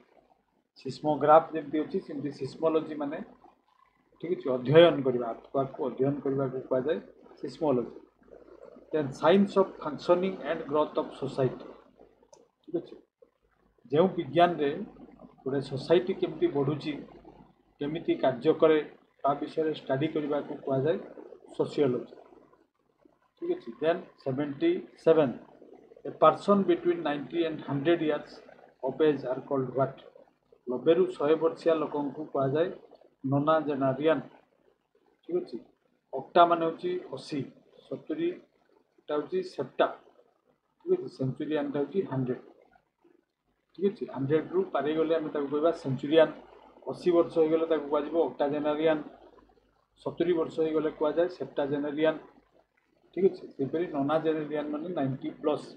Seismograph जमी अच्छी सेमती सिस्मोलॉजी माने ठीक अच्छे अध्ययन करवा अर्थक्वेक को अध्ययन करने को कह जाए seismology. Then science of functioning and growth of society. ठीक अच्छे जो विज्ञान रे गोटे सोसाइटी केमती बढ़ुची केमिति कार्य करे ता विषय स्टडी करने को कह जाए सोशियोलॉजी। ठीक अच्छे then 77 a person between 90 and 100 years of age are called what. 90 रु 100 वर्षिया लोक को कह जाए नोनाजेनारियन। ठीक अच्छे ऑक्टा मान हूँ 80 70 हूँ सेप्टा। ठीक अच्छे सेंचुरियन हूँ 100। ठीक अच्छे 100 रु पारे गले आम कह सेंचुरियन 80 वर्ष हो गले कह ऑक्टाजेनारियन 70 वर्ष हो गले कह जाए सेप्टाजेनारियन। ठीक अच्छे सेपरी नोनाजेनारियन माने 90 प्लस।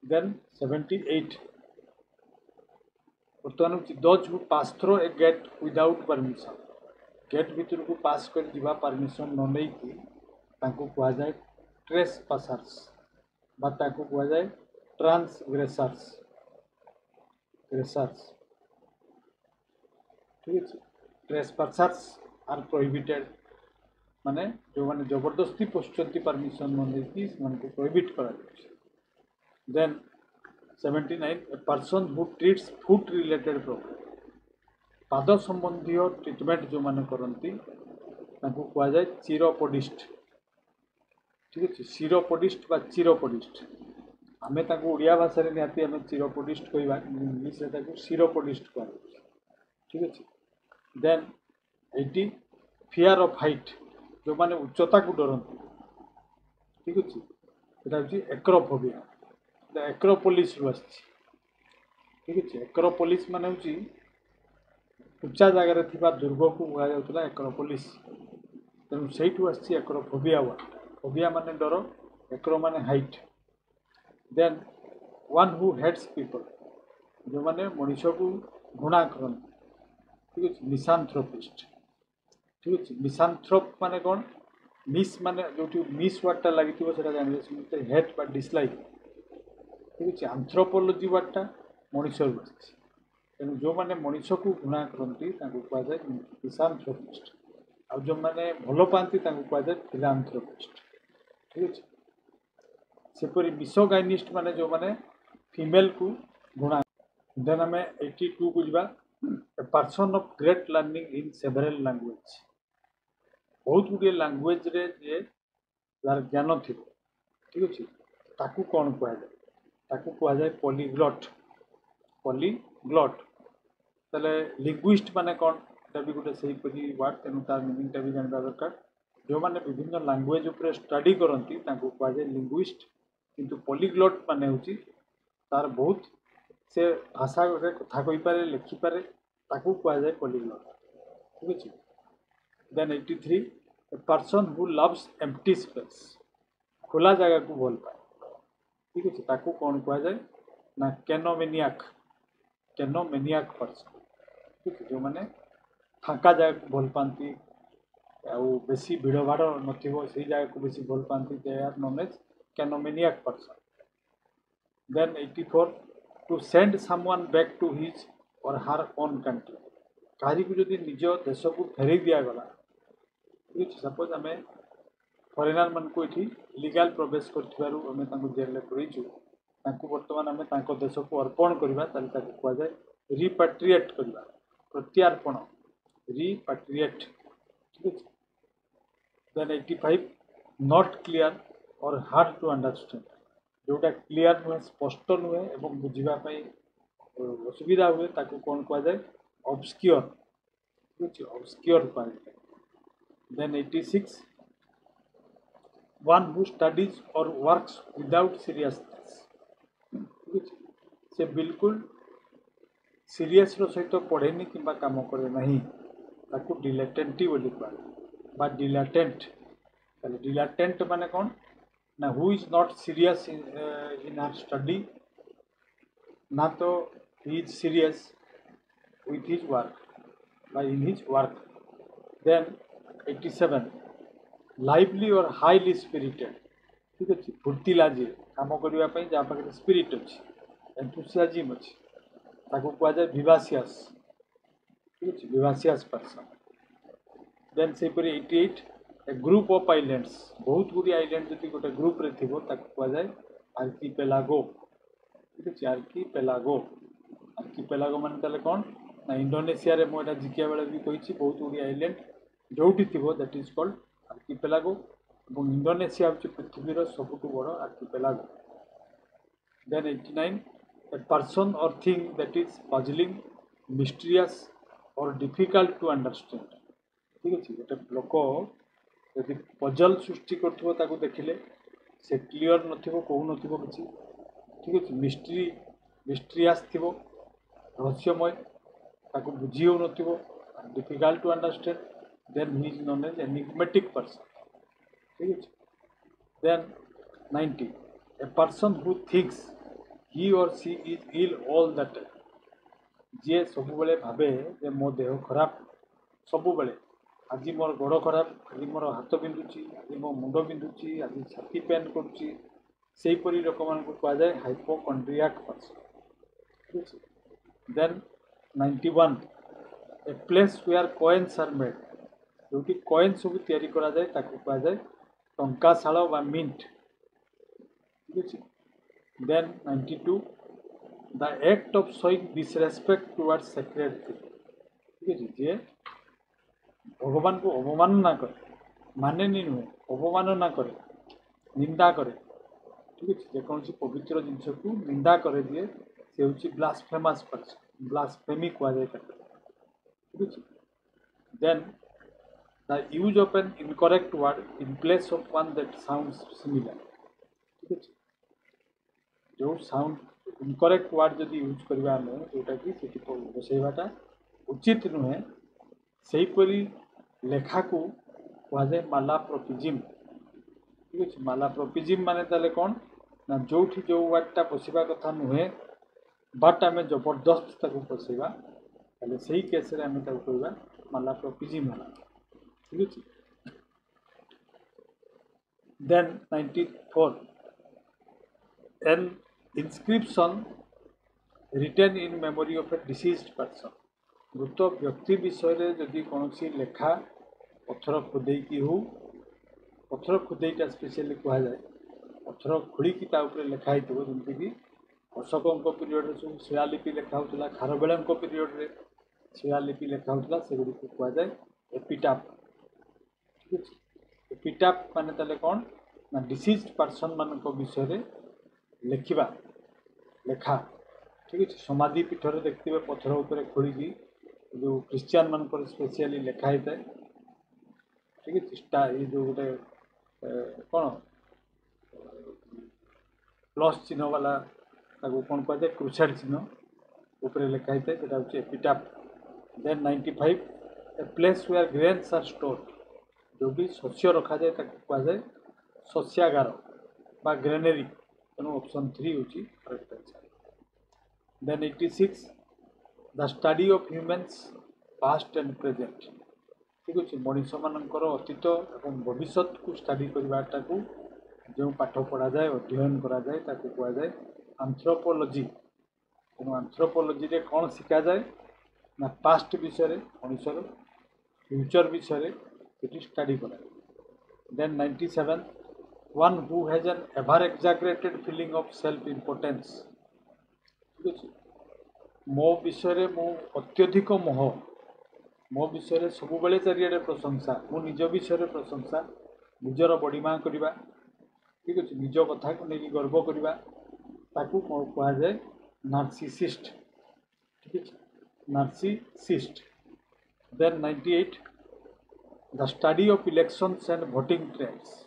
देन 78 बर्तमान हूँ those who pass through a gate without permission. Gate भीतर को पास कर दिवा परमिशन न नहीं कह जाए ट्रेस पासर्स कह जाए ट्रांसग्रेसर्स ग्रेसर्स। ठीक अच्छे ट्रेस पासर्स आर प्रोहिबिटेड माने जो मैंने जबरदस्ती पोषुंट परमिशन न नहीं प्रोहिबिट करा। Then 79 a person who treats foot related problem पाद संबंधी ट्रिटमेंट जो मैंने करती कह जाए चिरोपोडिस्ट। ठीक अच्छे चिरपडिस्ट बा चिरपडिस्ट आम ओडिया भाषा निहाती आम चिरपडिस्ट कहवा इंग्लीश चिरपडिस्ट कह ठीक अच्छे then eighty fear of height जो माने उच्चता को डरती ठीक अच्छे यहाँ हूँ एक्रोफोबिया एक्रोपोलिस रु आसी ठीक अच्छे एक्रोपोलिस मान हूँ उच्चा जगार थी दुर्ग को कहुला एक्रोपोलिस तेणु से एक्रोफोबिया वर्ड फोबिया माने डर एक्रो माने height then one who hates people जो माने मनीष को घृणा करते ठीक अच्छे मिसांथ्रोपिस्ट ठीक अच्छे मिसांथ्रोप माने कौन मिस माने जो मिस वर्डटा लगी जानते हेट बा डिसलाइक ठीक अच्छे आंथ्रोपोलोजी वर्डटा मनीष तेणु जो मैंने मनीष को घृणा करती कहुए मिसांथ्रोपिस्ट आ जो मैंने भल पाती कहुए फिलांथ्रोपिस्ट ठीक अच्छे सेपरी मिसोगाइनिस्ट माने जो मैंने फीमेल को घृणा देन आम 82 को जा a person of great learning in several language बहुत गुड़े लैंग्वेज रे जे यार ज्ञान थी ठीक अच्छे ताकू कौन कहुए पॉलीग्लॉट पॉलीग्लॉट ताले लिंग्विस्ट माने कौन भी गोटे से वार्ड तेणु तार मीनिंगटा भी जानवा दरकार जो मैंने विभिन्न लैंग्वेज उपर स्टडी करती कहुए लिंग्विस्ट किंतु पॉलीग्लॉट माने हूँ तार बहुत से भाषा कथा कहीपे लिखिपारे ताकू कहुए पॉलीग्लॉट ठीक अच्छे then 83 a person who loves empty space खोला जगह को भल पाए ठीक अच्छे ताकू कौन कहुए ना कैनोमेनियाक पर्सन ठीक है जो मैंने फाँका जगह को भल पाती बेसी भिड़ भाड़ नथिबो से जगह को बेसी भल पाती they are known as kainomaniac person then 84 to send someone back to his or her own country कहीं को जदि निज देश को फेरई दिगला ठीक है सपोज आम फरेनर मान को ये इलीगल प्रवेश करें जेल पुरईचु बर्तमान आम देश को अर्पण करवा कहुए रिपाट्रिएट करवा प्रत्यार्पण रिपाट्रिएट ठीक है देन 85 नॉट क्लियर और हार्ड टू अंडरस्टैंड जोटा क्लियर नुहे स्पष्ट नुहे और बुझापी असुविधा हुए ताकू कौन कहुए ऑब्सक्योर ठीक है ऑब्सक्योर कहुए then 86 one who studies or works without seriousness ठीक है से बिल्कुल सीरियस सहित पढ़ेनि कि कम करे नहीं ताकू डिलेटेंटी बोली कह डिलेटेंट डिलेटेंट माने कौन ना who is not serious in her study ना तो he is serious with his work बा in his work then 87 lively or highly spirited ठीक अच्छे फुर्तीला जी कम करने जहाँ पाखे स्पिरिट अच्छी एंथुसियाज्म अच्छी कहुए विवासियस ठीक अच्छे विवासियस पर्सन देन से 88 ए ग्रुप ऑफ आइलैंड्स बहुत गुड़ी आइलैंड जब गोटे ग्रुप रे थी कहुए आर्किपेलागो ठीक अच्छे आर्किपेलागो माने कौन ना इंडोनेशिया रे मुझे जिकिया बेले भी कही बहुत गुड़ी आइलैंड जोटी थी दैट इज कॉल्ड आर्किपेलागो और इंडोनेशिया हूँ पृथ्वीर सबुठ बड़ आर्किपेलागो देन 89 ए पर्सन और thing that is puzzling mysterious और डिफिकल्ट टू अंडरस्टैंड ठीक अच्छे गोटे लोक यदि पजल सृष्टि कर देखिले से क्लीयर नथिबो कहू नथिबो किछि ठीक अच्छे मिस्टीरियस थिबो रहस्यमय ताकू बुझी हो नथिबो difficult to understand then he is known as enigmatic person ठीक है then 90 a person who thinks he or she is ill all the time जी सब बेले भावे जे मो देह खराब सब बेले आज मोर गोड़ खराब आज मोर हाथ बिंधुची आज मो मुंड बिंधुची आज छाती पेन करुच्ची सेहीपरि लोक मान कहुए हाइपोकंड्रियाक पर्सन ठीक है then 91 a place where coins are made जो कॉइन सब तैयारी करा जाए ताकू कहुए टंकाशाल बा मिंट ठीक है then 92 the act of showing disrespect towards sacred thing ठीक है जे भगवान को अवमानना करे माने नहीं नुहे अवमानना करे निंदा करे ठीक अच्छे जेकोसी पवित्र जिनस को निंदा करे दिए से हूँ ब्लास्फेमस पर्सन ब्लास्फेमी कहुए ठीक अच्छे then the use of an incorrect word in place of one that sounds similar ठीक अच्छे जो साउंड इनकरेक्ट वर्ड जदि यूज करवा आम जोटा कि बसैवाटा उचित नुहे से लेखा को कहुए मालाप्रोपिजिम ठीक अच्छे मालाप्रोपिजिम माने ताले कौन ना जो जो वर्डटा पशिवा कथा नुहे बट आम जबरदस्त ताको पशेबा ताले सही केस रे आम ताको कहबा मालाप्रोपिजिम है ठीक अच्छे then 94 an inscription written in memory of a deceased person मृत व्यक्ति विषय रे जदि कौन लेखा पत्थर खोदेकी हो पत्थर खोदेटा स्पेशली कहुए पत्थर खोलिकी लिखाई जमीक अशोकों पीरियड सब शिलालिपि लिखा होता खारबेल पीरियड रे शिलालिपि लिखा होता से गुड़ी को कहुए एपिटाफ ठीक है एपिटाफ माने ताले कौन ना डिसीज्ड पर्सन मान विषय लिखा लेखा ठीक है समाधि पीठर देखते पत्थर उपर खोलिकी जो क्रिश्चियन मान स्पेशली लिखाई था ठीक है ये जो गोटे कौन प्लस चिन्ह वाला कौन कहुए क्रुसेड चिन्ह ऊपर लिखाई था यहाँ हूँ epitaph then 95 a place where grains are stored जो भी शस्य रखा जाए कहुए शस्यागार बा ग्रेनेरी तेणु ऑप्शन 3 हूँ correct answer then 86 the study of humans past and present ठीक अच्छे मनीष मानकर अतीत और भविष्य को स्टडी करवाटा को जो पाठ पढ़ा जाए अध्ययन करा जाए ताको कहुए आंथ्रोपोलॉजी तेणु आंथ्रोपोलॉजी रे कौन शिखा जाए ना पास्ट विषय मनीषर फ्यूचर विषय स्टडी करा then 97 one who has an ever exaggerated feeling of self importance ठीक अच्छे मो विषय मु अत्यधिक मोह मो विषय सब बेले चारिड़े प्रशंसा मो निज विषय प्रशंसा निजर बड़ीमा करवा ठीक अच्छे निज कथा को लेकिन गर्व करवा ताकू कहुए नार्सिसिस्ट ठीक है narcissist then 98 the study of elections and voting trends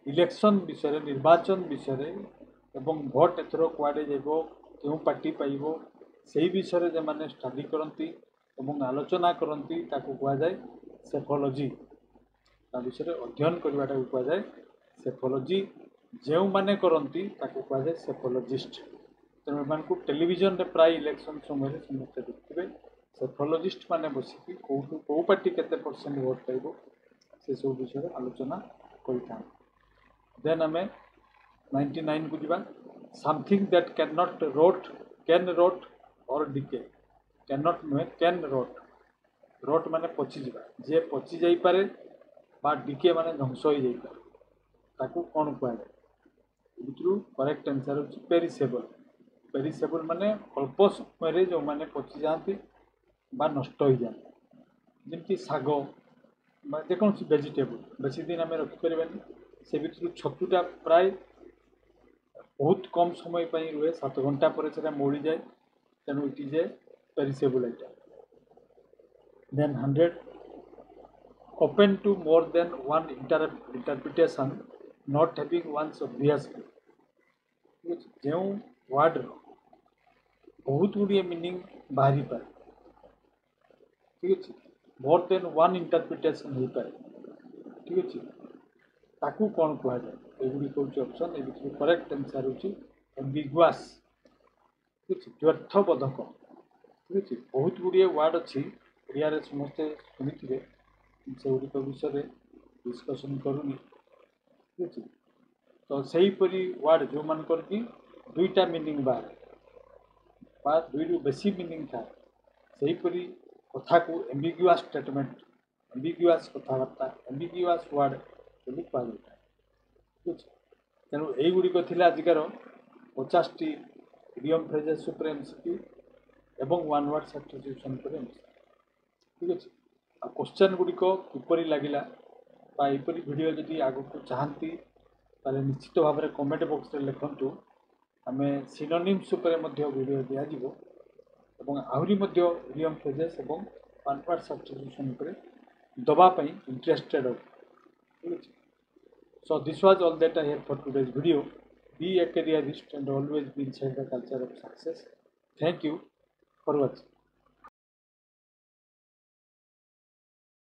election विषय निर्वाचन विषय एवं भोट एथर कुआडे जाइबो क्यों पार्टी पाइबो से विषय जो मैंने स्टडी करती एवं आलोचना करती ताकू कहुए सेफोलॉजी ता विषय अध्ययन करवाटा कहुए सेफोलॉजी जो मैंने करती ताकू कहुए सेफोलॉजिस्ट तेणु एम टेलीविजन रे प्राय इलेक्शन समय समस्त देखते सेफोलॉजिस्ट माने बसिकी कौटू कौ पार्टी केते परसेंट भोट पाइबो से सब विषय आलोचना करता देन आम 99 को जीवा समथिंग दैट कैन रोट और डिके कैन नॉट नुहे कैन रोट माने पची जा जे पची जाई पारे बा डिके माने ध्वंस हो जाई पारे ताकू कौन कहुए करेक्ट आंसर हो पेरिसेबल माने अल्प समय जो माने पची जाती बा नष्ट हो जाती जमती साग जेकोसी वेजिटेबल बेसी दिन आम रखिपर से भर छतुटा प्राय बहुत कम समय रुए 7 घंटा पर से मौड़ी जाए तेणु it is a perishable item then 100 open to more than one interpretation not having one's obvious जो वर्ड बहुत गुड़िए मीनिंग बाहरी पाए ठीक अच्छे मोर देन वन इंटरप्रिटेशन हो पाए ठीक अच्छे ताकू कौन कहुए एगुड़ी हूँ ऑप्शन ये करेक्ट आंसर हूँ एम्बिगुआस ठीक अच्छे व्यर्थबोधक ठीक अच्छे बहुत गुड़िए वर्ड अच्छी ओडिया समस्ते शुणी से गुड़िक विषय डिस्कसन करूनी ठीक अच्छे तो सहीपरी वर्ड जो मानकर कि दुईटा मीनिंग बाहर दुई बेसी मीनिंग था सहीपरी कथा को एम्बिगुआस स्टेटमेंट एम्बिगुआस कथबार्ता एम्बिगुआस वर्ड बोली कहुए ठीक अच्छे तेणु यहीगुड़िक आजिकार 50 टी इडियम फ्रेजेस एमसीक्यू एवं वन वर्ड सब्स्टिट्यूशन पर एमसीक्यू ठीक अच्छे आ क्वेश्चन गुड़िक किपरि लगिला यहपरी वीडियो जदि आगक चाहती ताले निश्चित भाव में कमेंट बॉक्स रे लिखंतु आमे सिनोनिम्स उपरे मध्ये वीडियो दिया जिवो एवं आहुरी मध्ये इडियम फ्रेजेस एवं वन वर्ड सब्स्टिट्यूशन उपरे दबा पई इंटरेस्टेड हो ठीक है। So this was all that I have for today's video. Be a careerist and always be inside the culture of success. Thank you for watching.